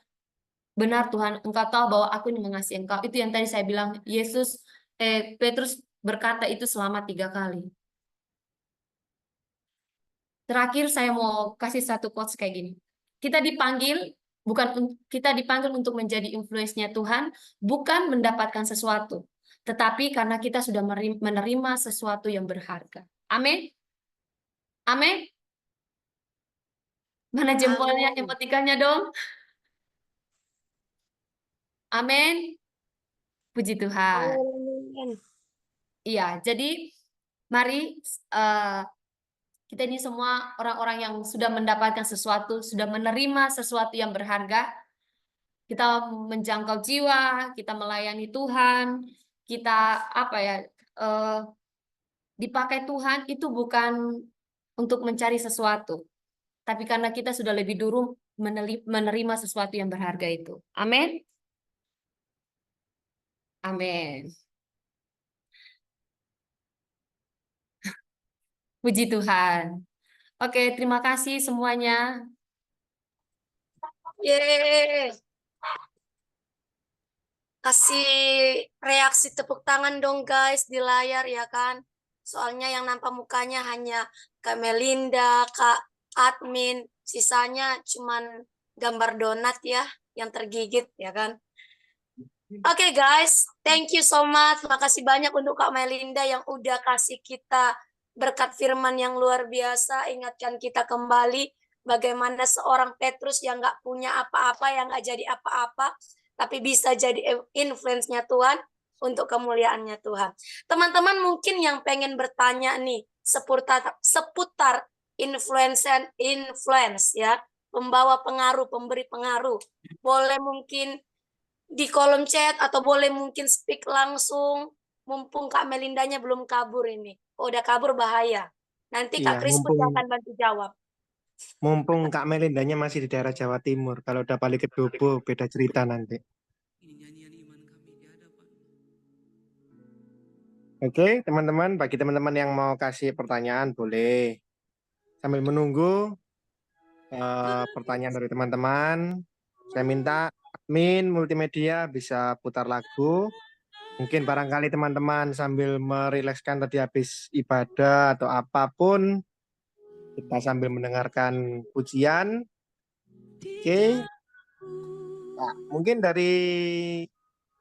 Tuhan, engkau tahu bahwa aku ini mengasihi engkau. Itu yang tadi saya bilang, Petrus berkata itu selama 3 kali. Terakhir saya mau kasih satu quotes kayak gini. Kita dipanggil untuk menjadi influence-nya Tuhan, bukan mendapatkan sesuatu, tetapi karena kita sudah menerima sesuatu yang berharga. Amin. Amin. Mana jempolnya, Amin. emotikannya dong? Amin. Puji Tuhan. Amin. Iya, jadi mari kita ini semua orang-orang yang sudah mendapatkan sesuatu, sudah menerima sesuatu yang berharga. Kita menjangkau jiwa, kita melayani Tuhan, kita dipakai Tuhan itu bukan untuk mencari sesuatu, tapi karena kita sudah lebih dulu menerima sesuatu yang berharga itu. Amin. Amin. Puji Tuhan. Oke, terima kasih semuanya. Yeay. Kasih reaksi tepuk tangan dong guys di layar ya kan. Soalnya yang nampak mukanya hanya Kak Melinda, Kak Admin, sisanya cuman gambar donat ya yang tergigit ya kan. Oke guys, thank you so much. Makasih banyak untuk Kak Melinda yang udah kasih kita berkat firman yang luar biasa. Ingatkan kita kembali bagaimana seorang Petrus yang nggak punya apa-apa, yang nggak jadi apa-apa, tapi bisa jadi influence-nya Tuhan untuk kemuliaannya Tuhan. Teman-teman mungkin yang pengen bertanya nih seputar influence ya, pembawa pengaruh, pemberi pengaruh. Boleh mungkin di kolom chat atau boleh mungkin speak langsung, mumpung Kak Melindanya belum kabur ini. Oh, udah kabur bahaya. Nanti Kak Iya, Crispus akan bantu jawab. mumpung Kak Melindanya masih di daerah Jawa Timur. Kalau udah balik ke Dobo, beda cerita nanti. Oke, teman-teman, bagi teman-teman yang mau kasih pertanyaan, boleh. Sambil menunggu pertanyaan dari teman-teman, saya minta admin multimedia bisa putar lagu. Mungkin barangkali teman-teman sambil merilekskan tadi habis ibadah atau apapun, kita sambil mendengarkan pujian. Oke. Nah, mungkin dari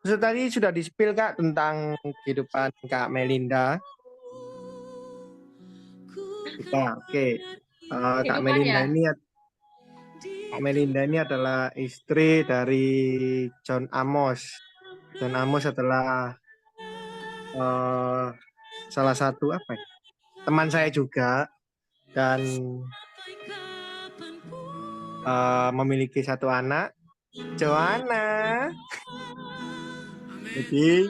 tadi sudah di-spill Kak tentang kehidupan Kak Melinda. Oke. Kak Melinda ini adalah istri dari John Amos. John Amos adalah salah satu teman saya juga dan memiliki satu anak, Joanna. Jadi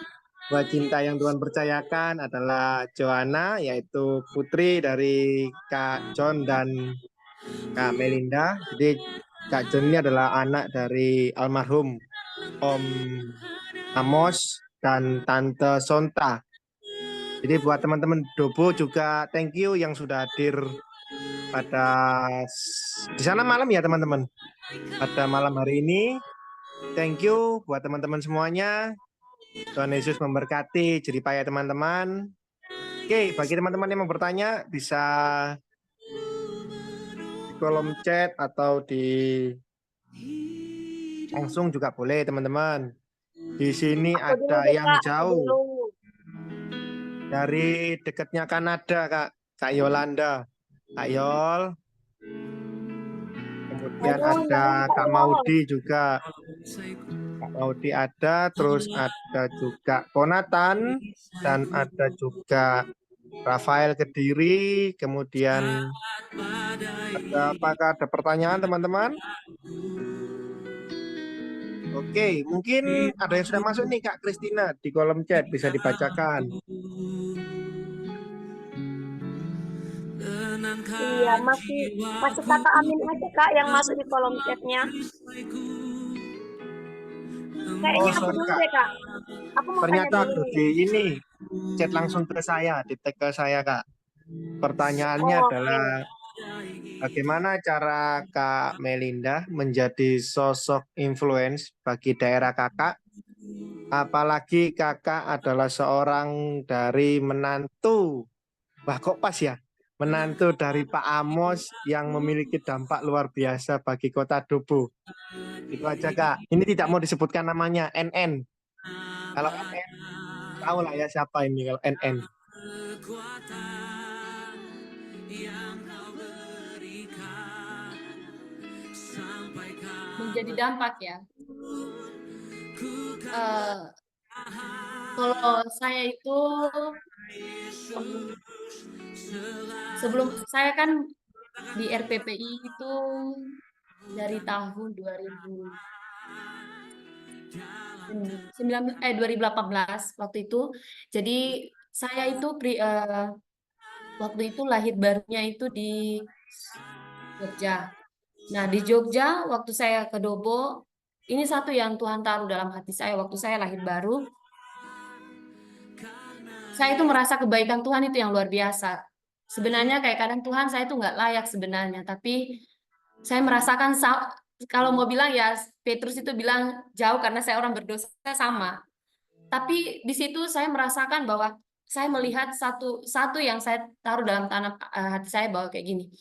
buat cinta yang Tuhan percayakan adalah Joanna, yaitu putri dari Kak John dan Kak Melinda. Jadi Kak John ini adalah anak dari almarhum Om Amos dan Tante Sonta. Jadi buat teman-teman Dobo juga thank you yang sudah hadir pada di sana malam ya teman-teman. Pada malam hari ini, thank you buat teman-teman semuanya. Tuhan Yesus memberkati jeripaya teman-teman. Oke, bagi teman-teman yang mau bertanya bisa di kolom chat atau langsung juga boleh teman-teman. Di sini Aku dulu ada deh yang Kak, aku jauh dulu. dari dekatnya Kanada, Kak Yolanda. Kak Yol. Kemudian Aduh, ada jangan Kak Kak Yol. Maudi juga. Kak Maudi ada, terus ada juga Konatan, dan ada juga Rafael Kediri, kemudian apakah ada pertanyaan teman-teman? Oke, mungkin ada yang sudah masuk nih Kak Kristina di kolom chat, bisa dibacakan. Iya, masih kata Amin aja Kak yang masuk di kolom chatnya. Kayaknya Oh, aku sorry dulu Kak, deh Kak. Aku mau tanya ternyata dulu nih. di ini chat langsung ke saya, di tag ke saya Kak. Pertanyaannya Oh, adalah oke. bagaimana cara Kak Melinda menjadi sosok influence bagi daerah Kakak? Apalagi Kakak adalah seorang dari menantu. Wah, kok pas ya? Menantu dari Pak Amos yang memiliki dampak luar biasa bagi Kota Dobo. Itu aja, Kak. Ini tidak mau disebutkan namanya, NN. Kalau NN, tahu lah ya siapa ini kalau NN. Menjadi dampak ya. Eh, kalau saya itu sebelum saya kan di RPPI itu dari tahun 2018 waktu itu. Jadi saya itu waktu itu lahir barunya itu di Jogja. Nah, di Jogja waktu saya ke Dobo, ini satu yang Tuhan taruh dalam hati saya waktu saya lahir baru. Saya itu merasa kebaikan Tuhan itu yang luar biasa. Sebenarnya kayak kadang Tuhan saya itu nggak layak sebenarnya, tapi saya merasakan kalau mau bilang ya Petrus itu bilang jauh karena saya orang berdosa sama. Tapi di situ saya merasakan bahwa saya melihat satu yang saya taruh dalam hati saya bahwa kayak gini.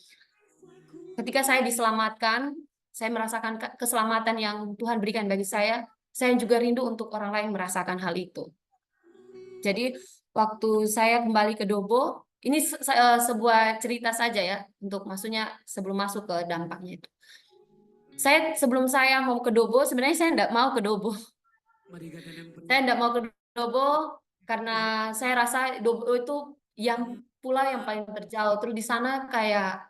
Ketika saya diselamatkan, saya merasakan keselamatan yang Tuhan berikan bagi saya juga rindu untuk orang lain merasakan hal itu. Jadi waktu saya kembali ke Dobo, ini sebuah cerita saja ya, untuk maksudnya sebelum masuk ke dampaknya itu. Sebelum saya mau ke Dobo, sebenarnya saya tidak mau ke Dobo. Saya tidak mau ke Dobo karena saya rasa Dobo itu yang pulau yang paling terjauh. Terus di sana kayak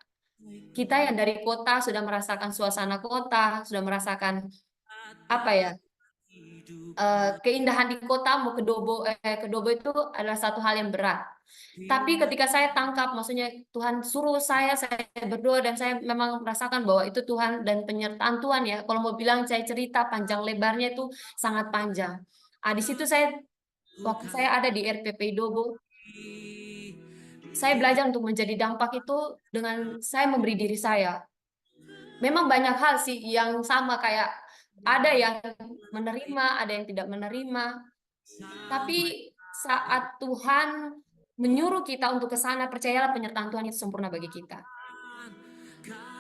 kita yang dari kota sudah merasakan suasana kota, sudah merasakan apa ya, keindahan di kota, mau ke Dobo itu adalah satu hal yang berat. Tapi ketika saya tangkap, maksudnya Tuhan suruh saya berdoa dan saya memang merasakan bahwa itu Tuhan dan penyertaan Tuhan ya. Kalau mau bilang saya cerita panjang lebarnya itu sangat panjang. Di situ waktu saya ada di RPP Dobo, saya belajar untuk menjadi dampak itu dengan saya memberi diri saya. Memang banyak hal sih yang sama, kayak ada yang menerima, ada yang tidak menerima. Tapi saat Tuhan menyuruh kita untuk ke sana, percayalah penyertaan Tuhan itu sempurna bagi kita.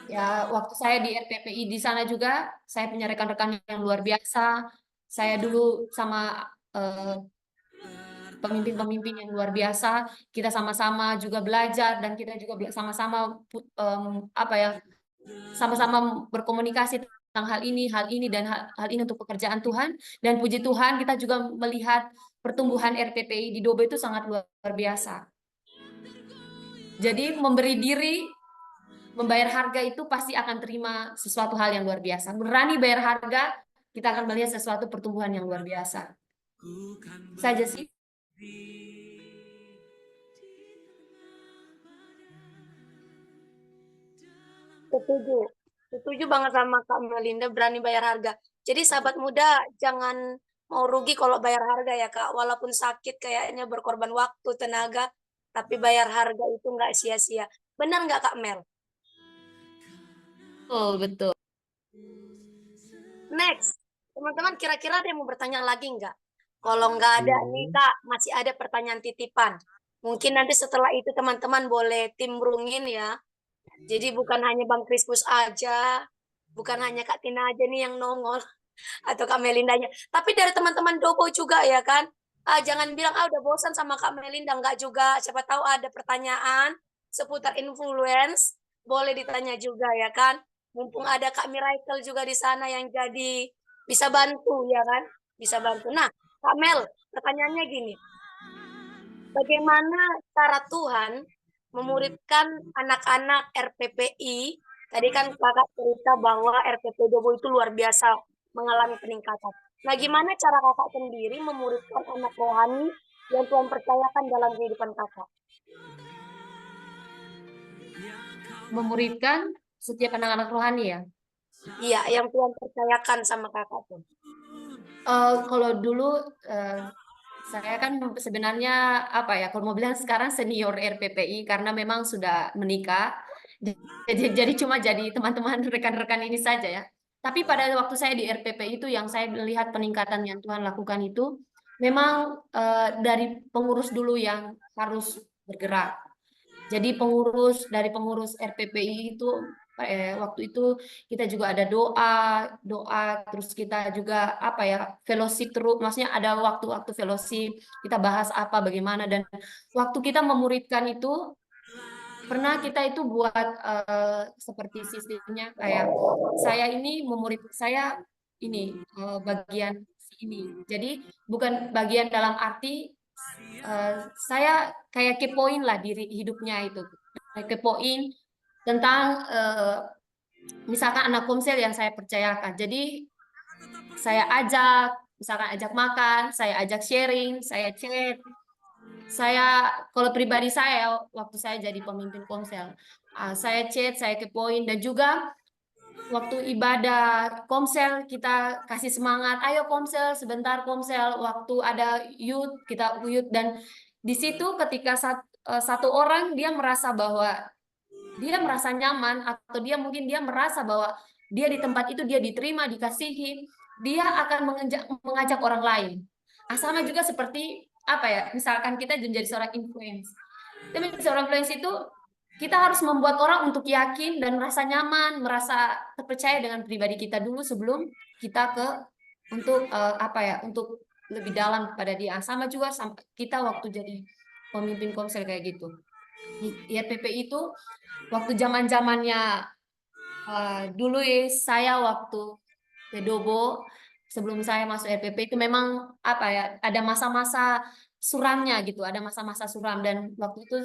Ya, waktu saya di RPPI di sana juga, saya punya rekan-rekan yang luar biasa. Saya dulu sama pemimpin-pemimpin yang luar biasa. Kita sama-sama juga belajar dan kita juga sama-sama sama-sama berkomunikasi tentang hal ini dan hal ini untuk pekerjaan Tuhan. Dan puji Tuhan kita juga melihat pertumbuhan RPPI di Dobo itu sangat luar biasa. Jadi memberi diri, membayar harga itu pasti akan terima sesuatu hal yang luar biasa. Berani bayar harga, kita akan melihat sesuatu pertumbuhan yang luar biasa. Saja sih. Setuju banget sama Kak Melinda, berani bayar harga. Jadi sahabat muda jangan mau rugi kalau bayar harga ya Kak. Walaupun sakit kayaknya berkorban waktu, tenaga, tapi bayar harga itu nggak sia-sia. Benar nggak Kak Mel? Oh, betul. Next, teman-teman kira-kira ada yang mau bertanya lagi nggak? Kalau nggak ada nih Kak, masih ada pertanyaan titipan. Mungkin nanti setelah itu teman-teman boleh timbrungin ya. Jadi bukan hanya Bang Krispus aja, bukan hanya Kak Tina aja nih yang nongol atau Kak Melindanya, tapi dari teman-teman Dobo juga ya kan. Jangan bilang udah bosan sama Kak Melinda, enggak juga. Siapa tahu ada pertanyaan seputar influence, boleh ditanya juga ya kan. Mumpung ada Kak Miracle juga di sana yang jadi bisa bantu ya kan, bisa bantu. Nah, Kak Mel, pertanyaannya gini, bagaimana cara Tuhan memuridkan anak-anak RPPI? Tadi kan kakak cerita bahwa RPP Dobo itu luar biasa mengalami peningkatan. Nah, gimana cara kakak sendiri memuridkan anak rohani yang Tuhan percayakan dalam kehidupan kakak? Memuridkan setiap anak-anak rohani ya. Iya, yang Tuhan percayakan sama kakak tuh. Kalau dulu saya kan sebenarnya apa ya, kalau mau bilang sekarang senior RPPI karena memang sudah menikah. Jadi cuma jadi teman-teman rekan-rekan ini saja ya. Tapi pada waktu saya di RPPI itu yang saya melihat peningkatan yang Tuhan lakukan itu memang dari pengurus dulu yang harus bergerak. Jadi dari pengurus RPPI itu waktu itu kita juga ada doa terus kita juga apa ya fellowship terus, maksudnya ada waktu-waktu fellowship kita bahas apa bagaimana, dan waktu kita memuridkan itu pernah kita itu buat seperti sistemnya kayak saya ini bagian ini, jadi bukan bagian dalam arti saya kayak kepoin lah diri hidupnya itu, kayak kepoin tentang misalkan anak komsel yang saya percayakan. Jadi saya misalkan ajak makan, saya ajak sharing, saya chat. Saya kalau pribadi saya waktu saya jadi pemimpin komsel, saya chat, saya kepoin, dan juga waktu ibadah komsel kita kasih semangat, ayo komsel sebentar komsel, waktu ada youth kita youth, dan di situ ketika satu orang dia merasa bahwa dia merasa nyaman atau mungkin dia merasa bahwa dia di tempat itu dia diterima, dikasihi, dia akan mengajak orang lain. Sama juga seperti apa ya, misalkan kita menjadi seorang influence. Tapi seorang influence itu kita harus membuat orang untuk yakin dan merasa nyaman, merasa terpercaya dengan pribadi kita dulu sebelum kita untuk untuk lebih dalam kepada dia. Sama juga kita waktu jadi pemimpin komsel kayak gitu. Di RPP itu waktu zamannya dulu saya waktu Dobo sebelum saya masuk RPP itu memang apa ya, ada masa-masa suramnya gitu, ada masa-masa suram, dan waktu itu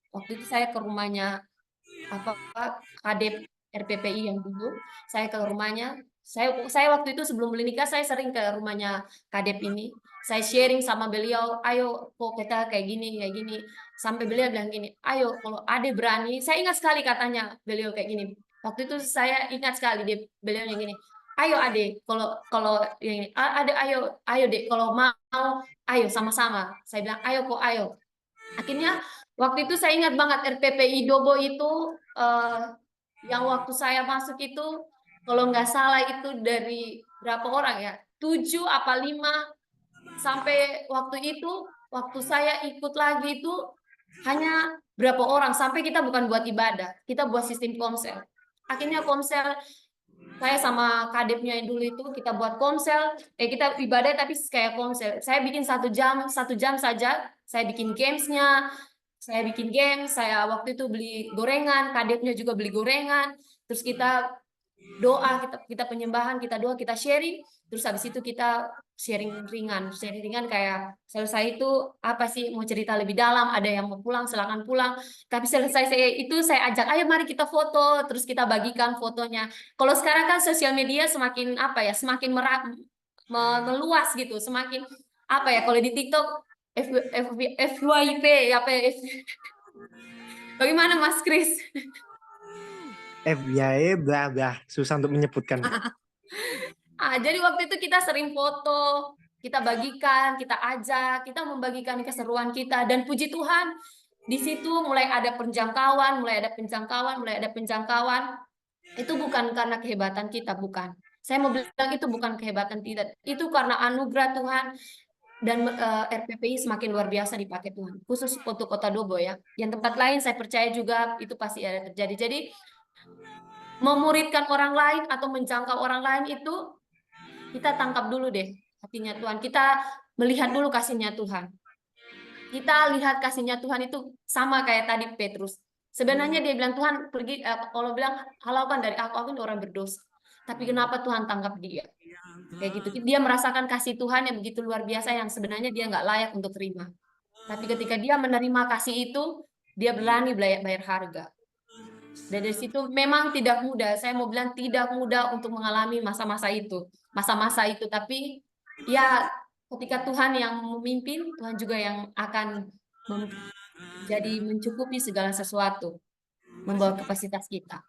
waktu itu saya ke rumahnya Kadep RPPI yang dulu, saya ke rumahnya. Saya waktu itu sebelum beli nikah saya sering ke rumahnya Kadep ini. Saya sharing sama beliau, ayo kok kita kayak gini, sampai beliau bilang gini, ayo kalau Ade berani, saya ingat sekali katanya beliau kayak gini. Waktu itu saya ingat sekali beliau yang gini, ayo Ade, kalau yang ini, Ade ayo Dek, kalau mau ayo sama-sama. Saya bilang ayo kok ayo. Akhirnya waktu itu saya ingat banget RPPI Dobo itu yang waktu saya masuk itu kalau nggak salah itu dari berapa orang ya, 7 apa 5, sampai waktu saya ikut lagi itu hanya berapa orang, sampai kita bukan buat ibadah, kita buat sistem komsel. Akhirnya komsel saya sama kadepnya yang dulu itu kita buat komsel, kita ibadah tapi kayak komsel. Saya bikin 1 jam saja, saya bikin gamesnya, saya waktu itu beli gorengan, kadepnya juga beli gorengan, terus kita doa, kita penyembahan, kita doa, kita sharing, terus habis itu kita sharing ringan kayak selesai itu apa sih mau cerita lebih dalam, ada yang mau pulang silakan pulang, tapi selesai saya ajak ayo mari kita foto, terus kita bagikan fotonya. Kalau sekarang kan sosial media semakin apa ya, semakin meluas gitu, semakin apa ya, kalau di TikTok FYP apa ya, bagaimana Mas Kris? FYI bla bla, susah untuk menyebutkan. Jadi waktu itu kita sering foto, kita bagikan, kita ajak, kita membagikan keseruan kita, dan puji Tuhan di situ mulai ada penjangkauan. Itu bukan karena kehebatan kita, bukan. Saya mau bilang itu bukan kehebatan, tidak. Itu karena anugerah Tuhan. dan RPPI semakin luar biasa dipakai Tuhan, khusus untuk Kota Dobo ya. Yang tempat lain saya percaya juga itu pasti ada terjadi. Jadi memuridkan orang lain atau menjangkau orang lain itu kita tangkap dulu deh hatinya Tuhan. Kita melihat dulu kasihnya Tuhan. Kita lihat kasihnya Tuhan itu sama kayak tadi Petrus. Sebenarnya dia bilang, Tuhan pergi, kalau bilang halaukan dari aku ini orang berdosa. Tapi kenapa Tuhan tangkap dia? Kayak gitu. Dia merasakan kasih Tuhan yang begitu luar biasa yang sebenarnya dia nggak layak untuk terima. Tapi ketika dia menerima kasih itu, dia berani bayar harga. Dan dari situ memang tidak mudah. Saya mau bilang tidak mudah untuk mengalami masa-masa itu. Masa-masa itu. Tapi ya ketika Tuhan yang memimpin, Tuhan juga yang akan jadi mencukupi segala sesuatu. Membawa kapasitas kita.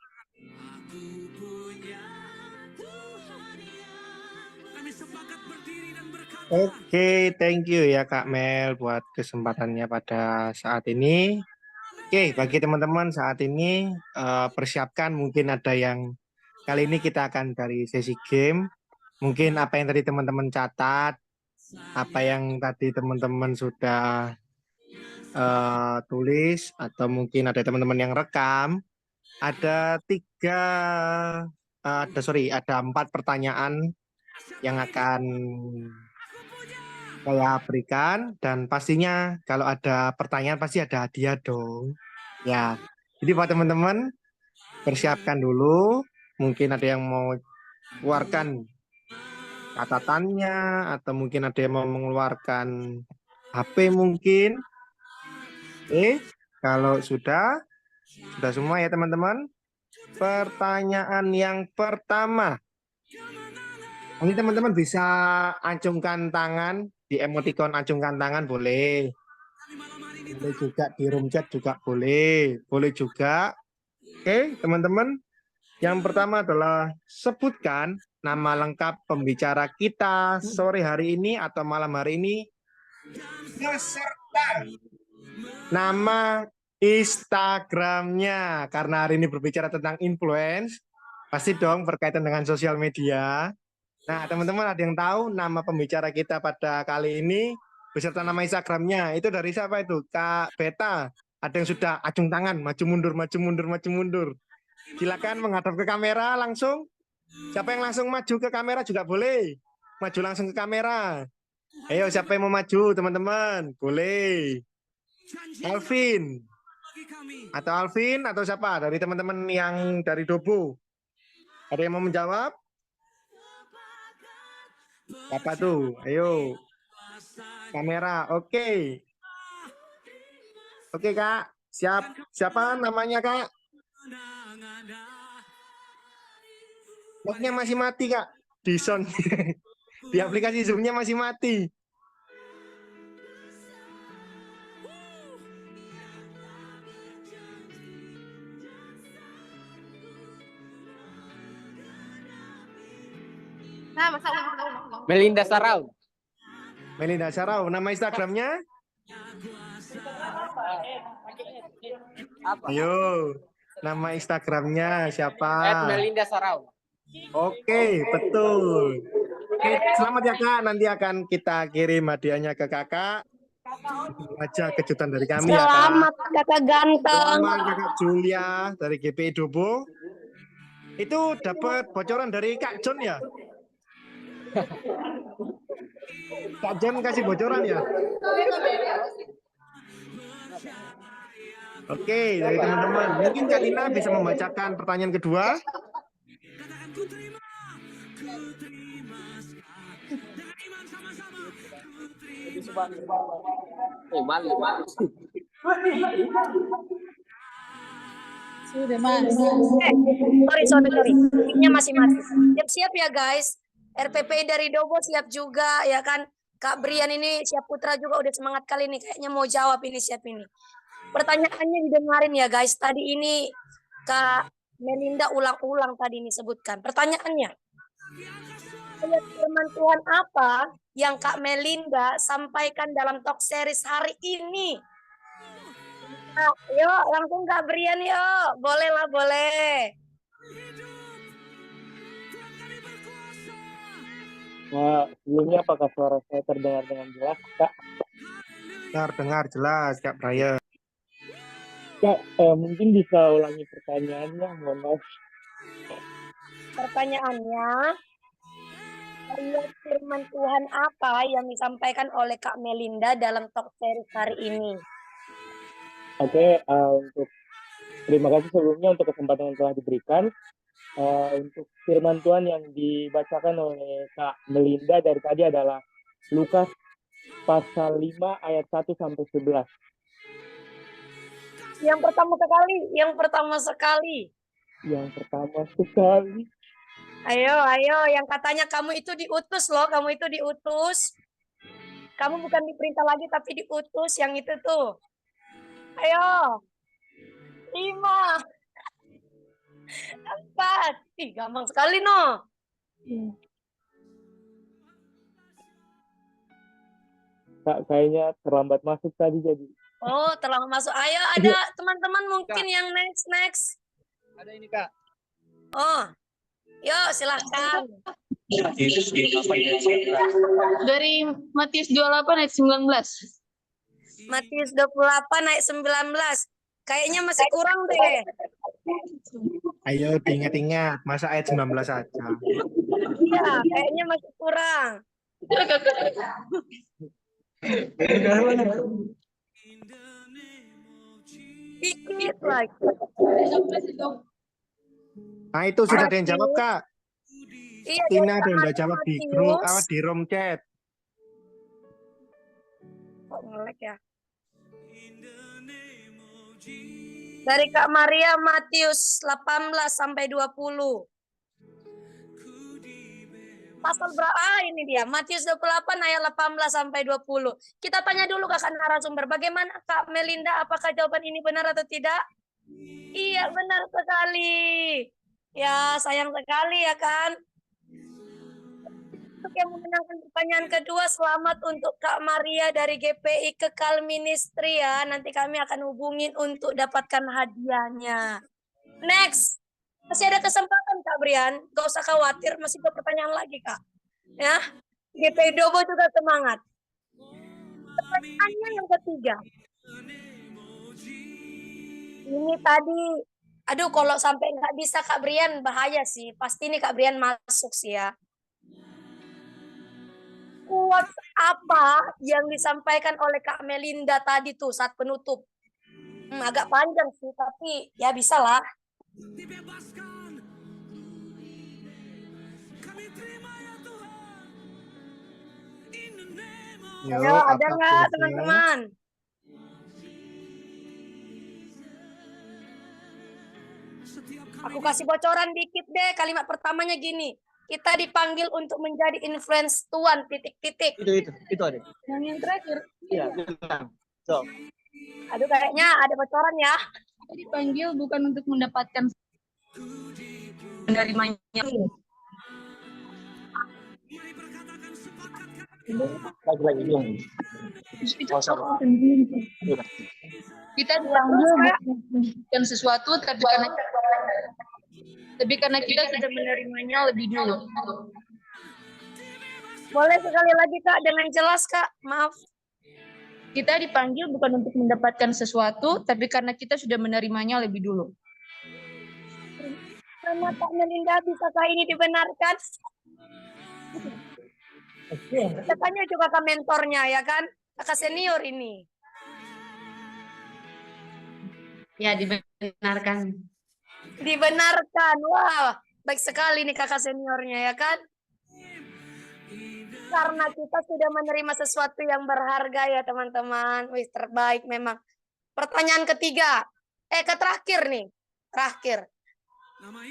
Oke, thank you ya Kak Mel buat kesempatannya pada saat ini. Oke, bagi teman-teman saat ini persiapkan, mungkin ada yang kali ini kita akan dari sesi game. Mungkin apa yang tadi teman-teman catat, apa yang tadi teman-teman sudah tulis, atau mungkin ada teman-teman yang rekam. Ada ada 4 pertanyaan yang akan saya berikan, dan pastinya kalau ada pertanyaan pasti ada hadiah dong. Ya, jadi buat teman-teman persiapkan dulu, mungkin ada yang mau keluarkan catatannya, atau mungkin ada yang mau mengeluarkan HP mungkin. Kalau sudah semua ya teman-teman. Pertanyaan yang pertama. Ini teman-teman bisa acungkan tangan, di emoticon acungkan tangan boleh. Boleh juga di room chat juga boleh. Boleh juga. Oke, teman-teman. Yang pertama adalah sebutkan nama lengkap pembicara kita sore hari ini atau malam hari ini beserta nama Instagramnya. Karena hari ini berbicara tentang influence, pasti dong berkaitan dengan sosial media. Nah, teman-teman ada yang tahu nama pembicara kita pada kali ini beserta nama Instagramnya? Itu dari siapa itu? Kak Beta. Ada yang sudah acung tangan, maju mundur, maju mundur, maju mundur. Silakan menghadap ke kamera langsung. Siapa yang langsung maju ke kamera juga boleh. Maju langsung ke kamera. Ayo, siapa yang mau maju, teman-teman? Boleh. Alvin. Atau siapa? Dari teman-teman yang dari Dobo. Ada yang mau menjawab? Siapa tuh? Ayo. Kamera. Oke. Oke, Kak. Siapa namanya, Kak? Mic-nya masih mati, Kak. Di sound. Di aplikasi Zoom-nya masih mati. Melinda Sarau. Melinda Sarau. Nama Instagramnya? Apa? Ayo. Nama Instagramnya siapa? Melinda Sarau. Oke, betul. Oke, selamat ya Kak. Nanti akan kita kirim hadiahnya ke Kakak. Aja kejutan dari kami ya Kak. Selamat kakak ganteng. Selamat Kakak Julia dari GPI Dobo. Itu dapat bocoran dari Kak John ya? Kak John kasih bocoran ya? Oke, dari teman-teman. Mungkin Kak Tina bisa membacakan pertanyaan kedua. Malu. Sudah Mas. Sorry. Mic-nya masih mati. Siap-siap ya guys. RPPI dari Dobo siap juga ya kan. Kak Brian ini siap, Putra juga udah semangat kali ini. Kayaknya mau jawab ini, siap ini. Pertanyaannya didengarin ya guys. Tadi ini Kak Melinda ulang-ulang tadi ini sebutkan. Pertanyaannya. Firman Tuhan apa yang Kak Melinda sampaikan dalam talk series hari ini? Nah, yuk langsung Kak Brian yuk. Boleh lah, boleh. Sebelumnya apakah suara saya terdengar dengan jelas, Kak? Terdengar jelas, Kak Brian. Kak, mungkin bisa ulangi pertanyaannya, mohon maaf. Pertanyaannya, ayat firman Tuhan apa yang disampaikan oleh Kak Melinda dalam talk series hari ini? Oke, terima kasih sebelumnya untuk kesempatan yang telah diberikan. Untuk firman Tuhan yang dibacakan oleh Kak Melinda dari tadi adalah Lukas pasal 5 ayat 1 sampai 11. Yang pertama sekali. Ayo, yang katanya kamu itu diutus loh, kamu itu diutus. Kamu bukan diperintah lagi tapi diutus, yang itu tuh. Ayo. 5, 4. Ih, gampang sekali no. Kak, kayaknya terlambat masuk tadi jadi. Oh, terlambat masuk. Ayo, ada teman-teman mungkin yang next. Ada ini Kak. Oh, yuk silahkan. Dari Matius 28 ayat 19. Matius 28 ayat 19. Kayaknya masih kurang deh. Ayo diingat-ingat, masa ayat 19 saja. Iya, kayaknya masih kurang. Dikit lagi. Nah, itu sudah ada yang jawab, Kak. Iya, Tina dari ada yang udah Kak jawab di Matius. grup, di room chat. Kok ngelek ya? Dari Kak Maria Matius 18 sampai 20. Pasal berapa? Ini dia. Matius 28 ayat 18 sampai 20. Kita tanya dulu ke Kak narasumber. Bagaimana Kak Melinda? Apakah jawaban ini benar atau tidak? Iya, benar sekali. Ya, sayang sekali ya kan. Untuk yang memenangkan pertanyaan kedua, selamat untuk Kak Maria dari GPI Kekal Ministry ya. Nanti kami akan hubungin untuk dapatkan hadiahnya. Next. Masih ada kesempatan Kak Brian. Gak usah khawatir, masih ada pertanyaan lagi Kak. Ya, GPI Dobo juga semangat. Pertanyaannya yang ketiga. Ini tadi, aduh kalau sampai nggak bisa Kak Brian bahaya sih. Pasti ini Kak Brian masuk sih ya. Quotes apa yang disampaikan oleh Kak Melinda tadi tuh saat penutup? Agak panjang sih, tapi ya bisa lah. Ayo, ada nggak teman-teman? Aku kasih bocoran dikit deh. Kalimat pertamanya gini. Kita dipanggil untuk menjadi influence Tuhan, titik-titik. Itu ada. Yang terakhir. Iya, bilang. So. Aduh, kayaknya ada bocoran ya. Kita dipanggil bukan untuk mendapatkan menerimanya. Lagi-lagi bilang. Kita dipanggil bukan sesuatu, tapi karena kita sudah menerimanya lebih dulu. Boleh sekali lagi Kak, dengan jelas Kak. Maaf. Kita dipanggil bukan untuk mendapatkan sesuatu, tapi karena kita sudah menerimanya lebih dulu. Sama Kak Melinda, bisakah ini dibenarkan? Kita tanya juga ke mentornya ya kan, kakak senior ini. Ya, dibenarkan. Dibenarkan, wah baik sekali nih kakak seniornya ya kan. Karena kita sudah menerima sesuatu yang berharga ya teman-teman. Wih terbaik memang. Pertanyaan ketiga, terakhir nih, terakhir.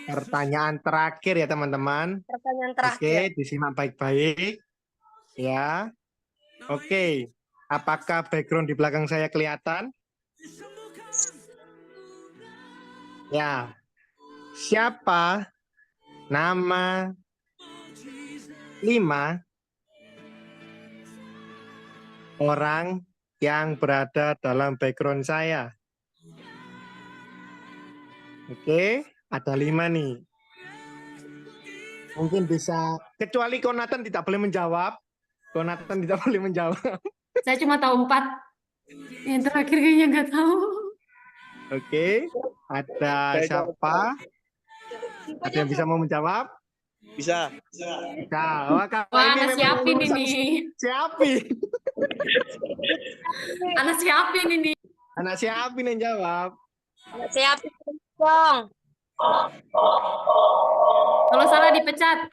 Pertanyaan terakhir ya teman-teman. Pertanyaan terakhir. Oke, disimak baik-baik. Ya. Oke. Apakah background di belakang saya kelihatan? Ya. Siapa nama 5 orang yang berada dalam background saya? Oke, ada 5 nih. Mungkin bisa, kecuali Konatan tidak boleh menjawab. Konatan tidak boleh menjawab. Saya cuma tahu 4. Yang terakhir kayaknya nggak tahu. Oke, ada Saya siapa? Ada yang bisa mau menjawab? Bisa. Nah, wah, kalau Wah, ini anak memang siapin urusan ini. siapin. Anak siapin ini. Anak siapin yang jawab. Siapin dong. Kalau salah dipecat.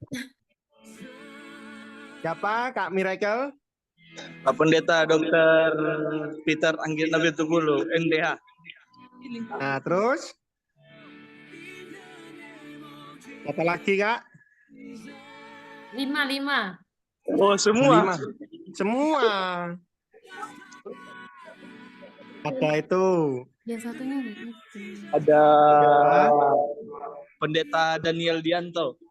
Siapa, Kak Miracle? Pak Pendeta Dr. Peter Anggit Nabitupulu, NDH. Nah, terus? Apa lagi, Kak? 5. Oh, semua. 5. Semua. Ada itu. Yang satunya nggak gitu. Ada Siapa? Pendeta Daniel Dianto.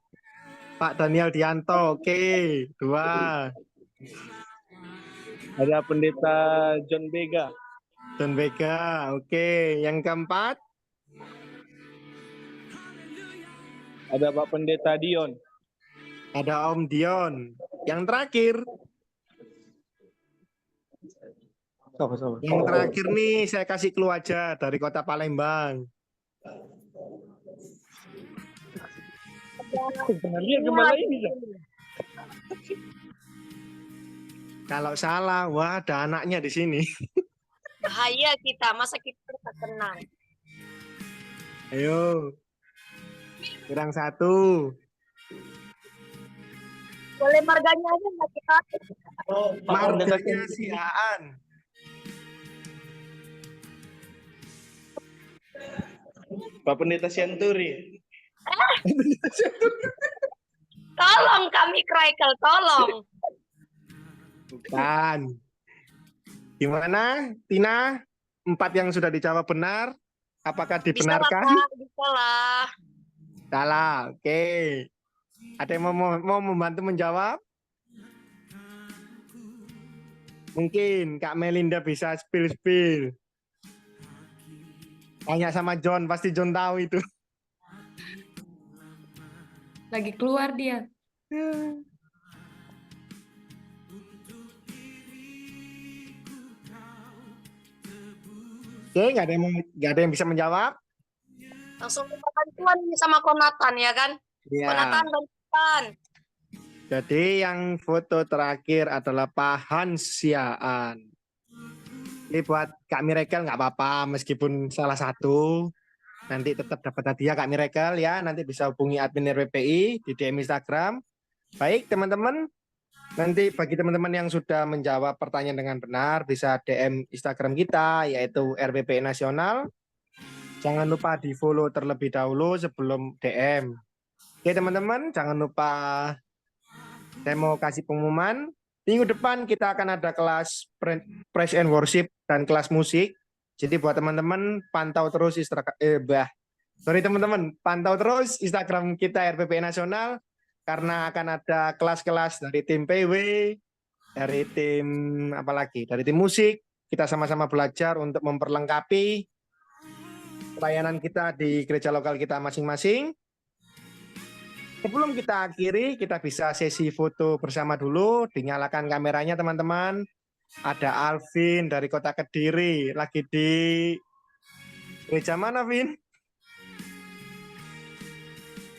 Pak Daniel Dianto. Oke, 2. Ada Pendeta John Vega. Don Vega. Oke, yang keempat? Ada Pak Pendeta Dion. Ada Om Dion. Yang terakhir? Yang terakhir nih, saya kasih clue aja dari kota Palembang. Sebenarnya gimana ini? Kalau salah, wah ada anaknya di sini. Bahaya kita, masa kita tak kenal. Ayo. Kurang 1. Boleh marganya aja nggak kita? Marganya Siaan. Pak Pendeta Sianturi. Tolong kami Kraikel, tolong. Bukan. Gimana, Tina? 4 yang sudah dijawab benar. Apakah Bisa lah, dibenarkan? Kak, bisa lah. Salah. Oke. Ada yang mau membantu menjawab? Mungkin Kak Melinda bisa spill. Tanya sama John, pasti John tahu itu. Lagi keluar dia. Oke, nggak ada yang bisa menjawab? Langsung minta bantuan nih sama Konatan ya kan? Iya. Konatan bantuan. Jadi yang foto terakhir adalah Pak Hans Siaan. Ini buat Kak Miracle nggak apa-apa, meskipun salah satu. Nanti tetap dapat hadiah Kak Miracle ya. Nanti bisa hubungi admin RPPI di DM Instagram. Baik teman-teman. Nanti bagi teman-teman yang sudah menjawab pertanyaan dengan benar, bisa DM Instagram kita, yaitu RPPI Nasional. Jangan lupa di-follow terlebih dahulu sebelum DM. Oke teman-teman, jangan lupa saya mau kasih pengumuman. Minggu depan kita akan ada kelas Praise and Worship dan kelas musik. Jadi buat teman-teman pantau terus pantau terus Instagram kita RPPI Nasional karena akan ada kelas-kelas dari tim PW, dari tim dari tim musik. Kita sama-sama belajar untuk memperlengkapi pelayanan kita di gereja lokal kita masing-masing. Sebelum kita akhiri, kita bisa sesi foto bersama dulu. Dinyalakan kameranya teman-teman. Ada Alvin dari kota Kediri. Lagi di gereja mana, Vin?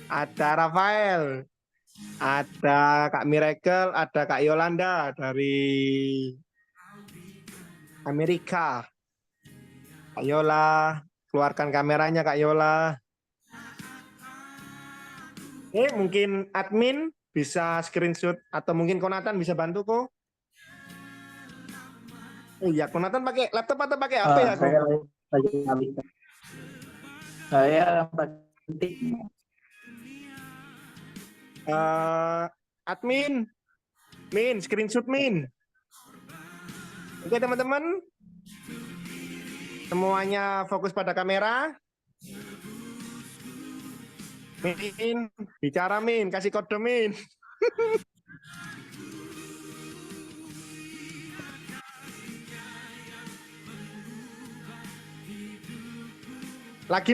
Ada Rafael. Ada Kak Miracle. Ada Kak Yolanda dari Amerika. Kak Yola, keluarkan kameranya Kak Yola. Oke, mungkin admin bisa screenshot atau mungkin Konatan bisa bantu kok. Oh iya, Konatan pakai laptop atau pakai HP ya? Saya lagi ngambil. Saya penting. Admin, screenshot Oke teman-teman, semuanya fokus pada kamera. Bicara kasih kode Lagi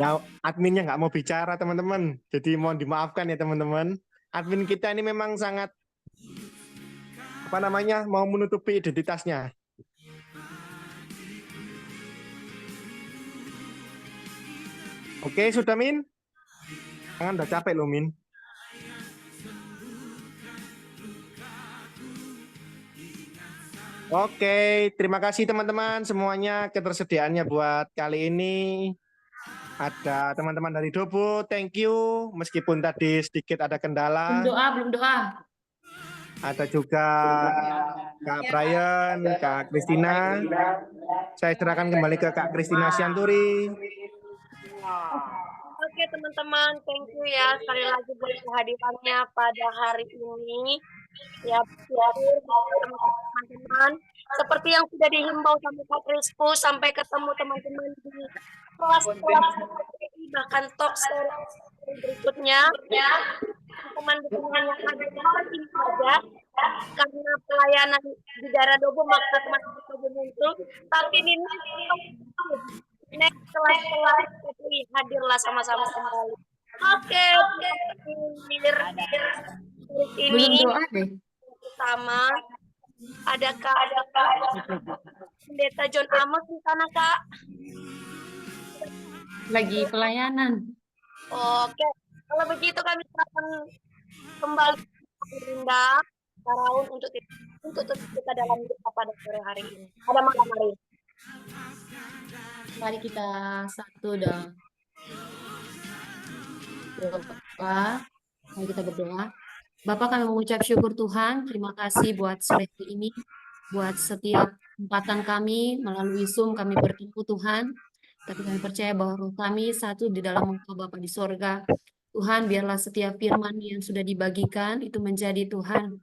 Ya, adminnya nggak mau bicara teman-teman. Jadi mohon dimaafkan ya teman-teman. Admin kita ini memang sangat mau menutupi identitasnya. Oke, sudah Min? Jangan udah capek loh Min. Oke, terima kasih teman-teman semuanya ketersediaannya buat kali ini. Ada teman-teman dari Dobo, thank you. Meskipun tadi sedikit ada kendala. Belum doa. Ada juga Kak Brian, Kak Kristina. Saya serahkan kembali ke Kak Kristina Sianturi. Oke teman-teman, thank you ya sekali lagi buat kehadirannya pada hari ini. Ya, teman-teman. Seperti yang sudah dihimbau sama Kak Kristus, sampai ketemu teman-teman di kelas-kelas bahkan talk berikutnya. Teman-teman yang ada di saja karena pelayanan di daerah Dobo maka teman-teman muncul, tapi di next kelas-kelas hadirlah sama-sama kembali. Oke, Belum doa deh. Pertama ada Pendeta John Amos di sana Kak. Lagi pelayanan. Oke, kalau begitu kami akan kembali ke Linda Raun untuk kita dalam doa pada sore hari ini. Pada malam hari ini. Mari kita satu dong. Berdoa. Mari kita berdoa. Bapak, kami mengucap syukur Tuhan. Terima kasih buat sore hari ini. Buat setiap kesempatan kami melalui Zoom kami bertemu Tuhan. Tapi kami percaya bahwa roh kami satu di dalam Engkau Bapa di sorga. Tuhan, biarlah setiap firman yang sudah dibagikan itu menjadi Tuhan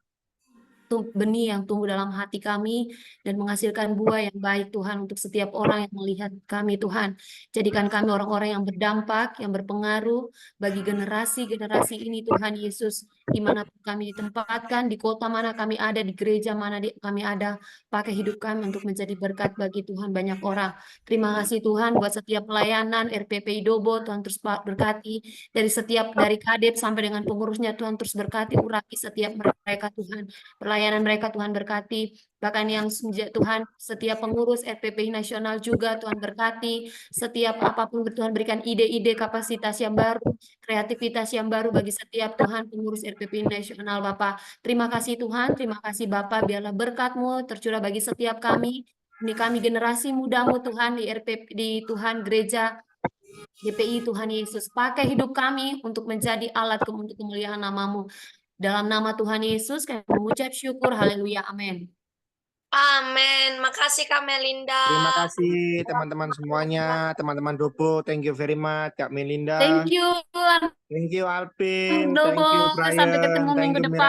benih yang tumbuh dalam hati kami dan menghasilkan buah yang baik Tuhan untuk setiap orang yang melihat kami Tuhan. Jadikan kami orang-orang yang berdampak, yang berpengaruh bagi generasi-generasi ini Tuhan Yesus. Dimanapun kami ditempatkan, di kota mana kami ada, di gereja mana kami ada, pakai hidup kami untuk menjadi berkat bagi Tuhan banyak orang. Terima kasih Tuhan buat setiap pelayanan RPPI Dobo, Tuhan terus berkati dari kadep sampai dengan pengurusnya Tuhan terus berkati, urapi setiap mereka Tuhan. Pelayanan mereka Tuhan berkati, bahkan yang Tuhan setiap pengurus RPPI nasional juga Tuhan berkati, setiap apapun Tuhan berikan ide-ide kapasitas yang baru, kreativitas yang baru bagi setiap Tuhan pengurus RPPI nasional Bapak. Terima kasih Tuhan, terima kasih Bapak, biarlah berkat-Mu tercurah bagi setiap kami. Ini kami generasi muda-Mu Tuhan di RPP, di Tuhan gereja GPI Tuhan Yesus. Pakai hidup kami untuk menjadi alat untuk kemuliaan nama-Mu. Dalam nama Tuhan Yesus kami mengucap syukur. Haleluya. Amin. Amin. Makasih Kak Melinda. Terima kasih teman-teman semuanya, teman-teman Dobo, thank you very much, Kak Melinda. Thank you Thank you Alvin, Dobo. thank you Brian, Sampai ketemu thank minggu you depan.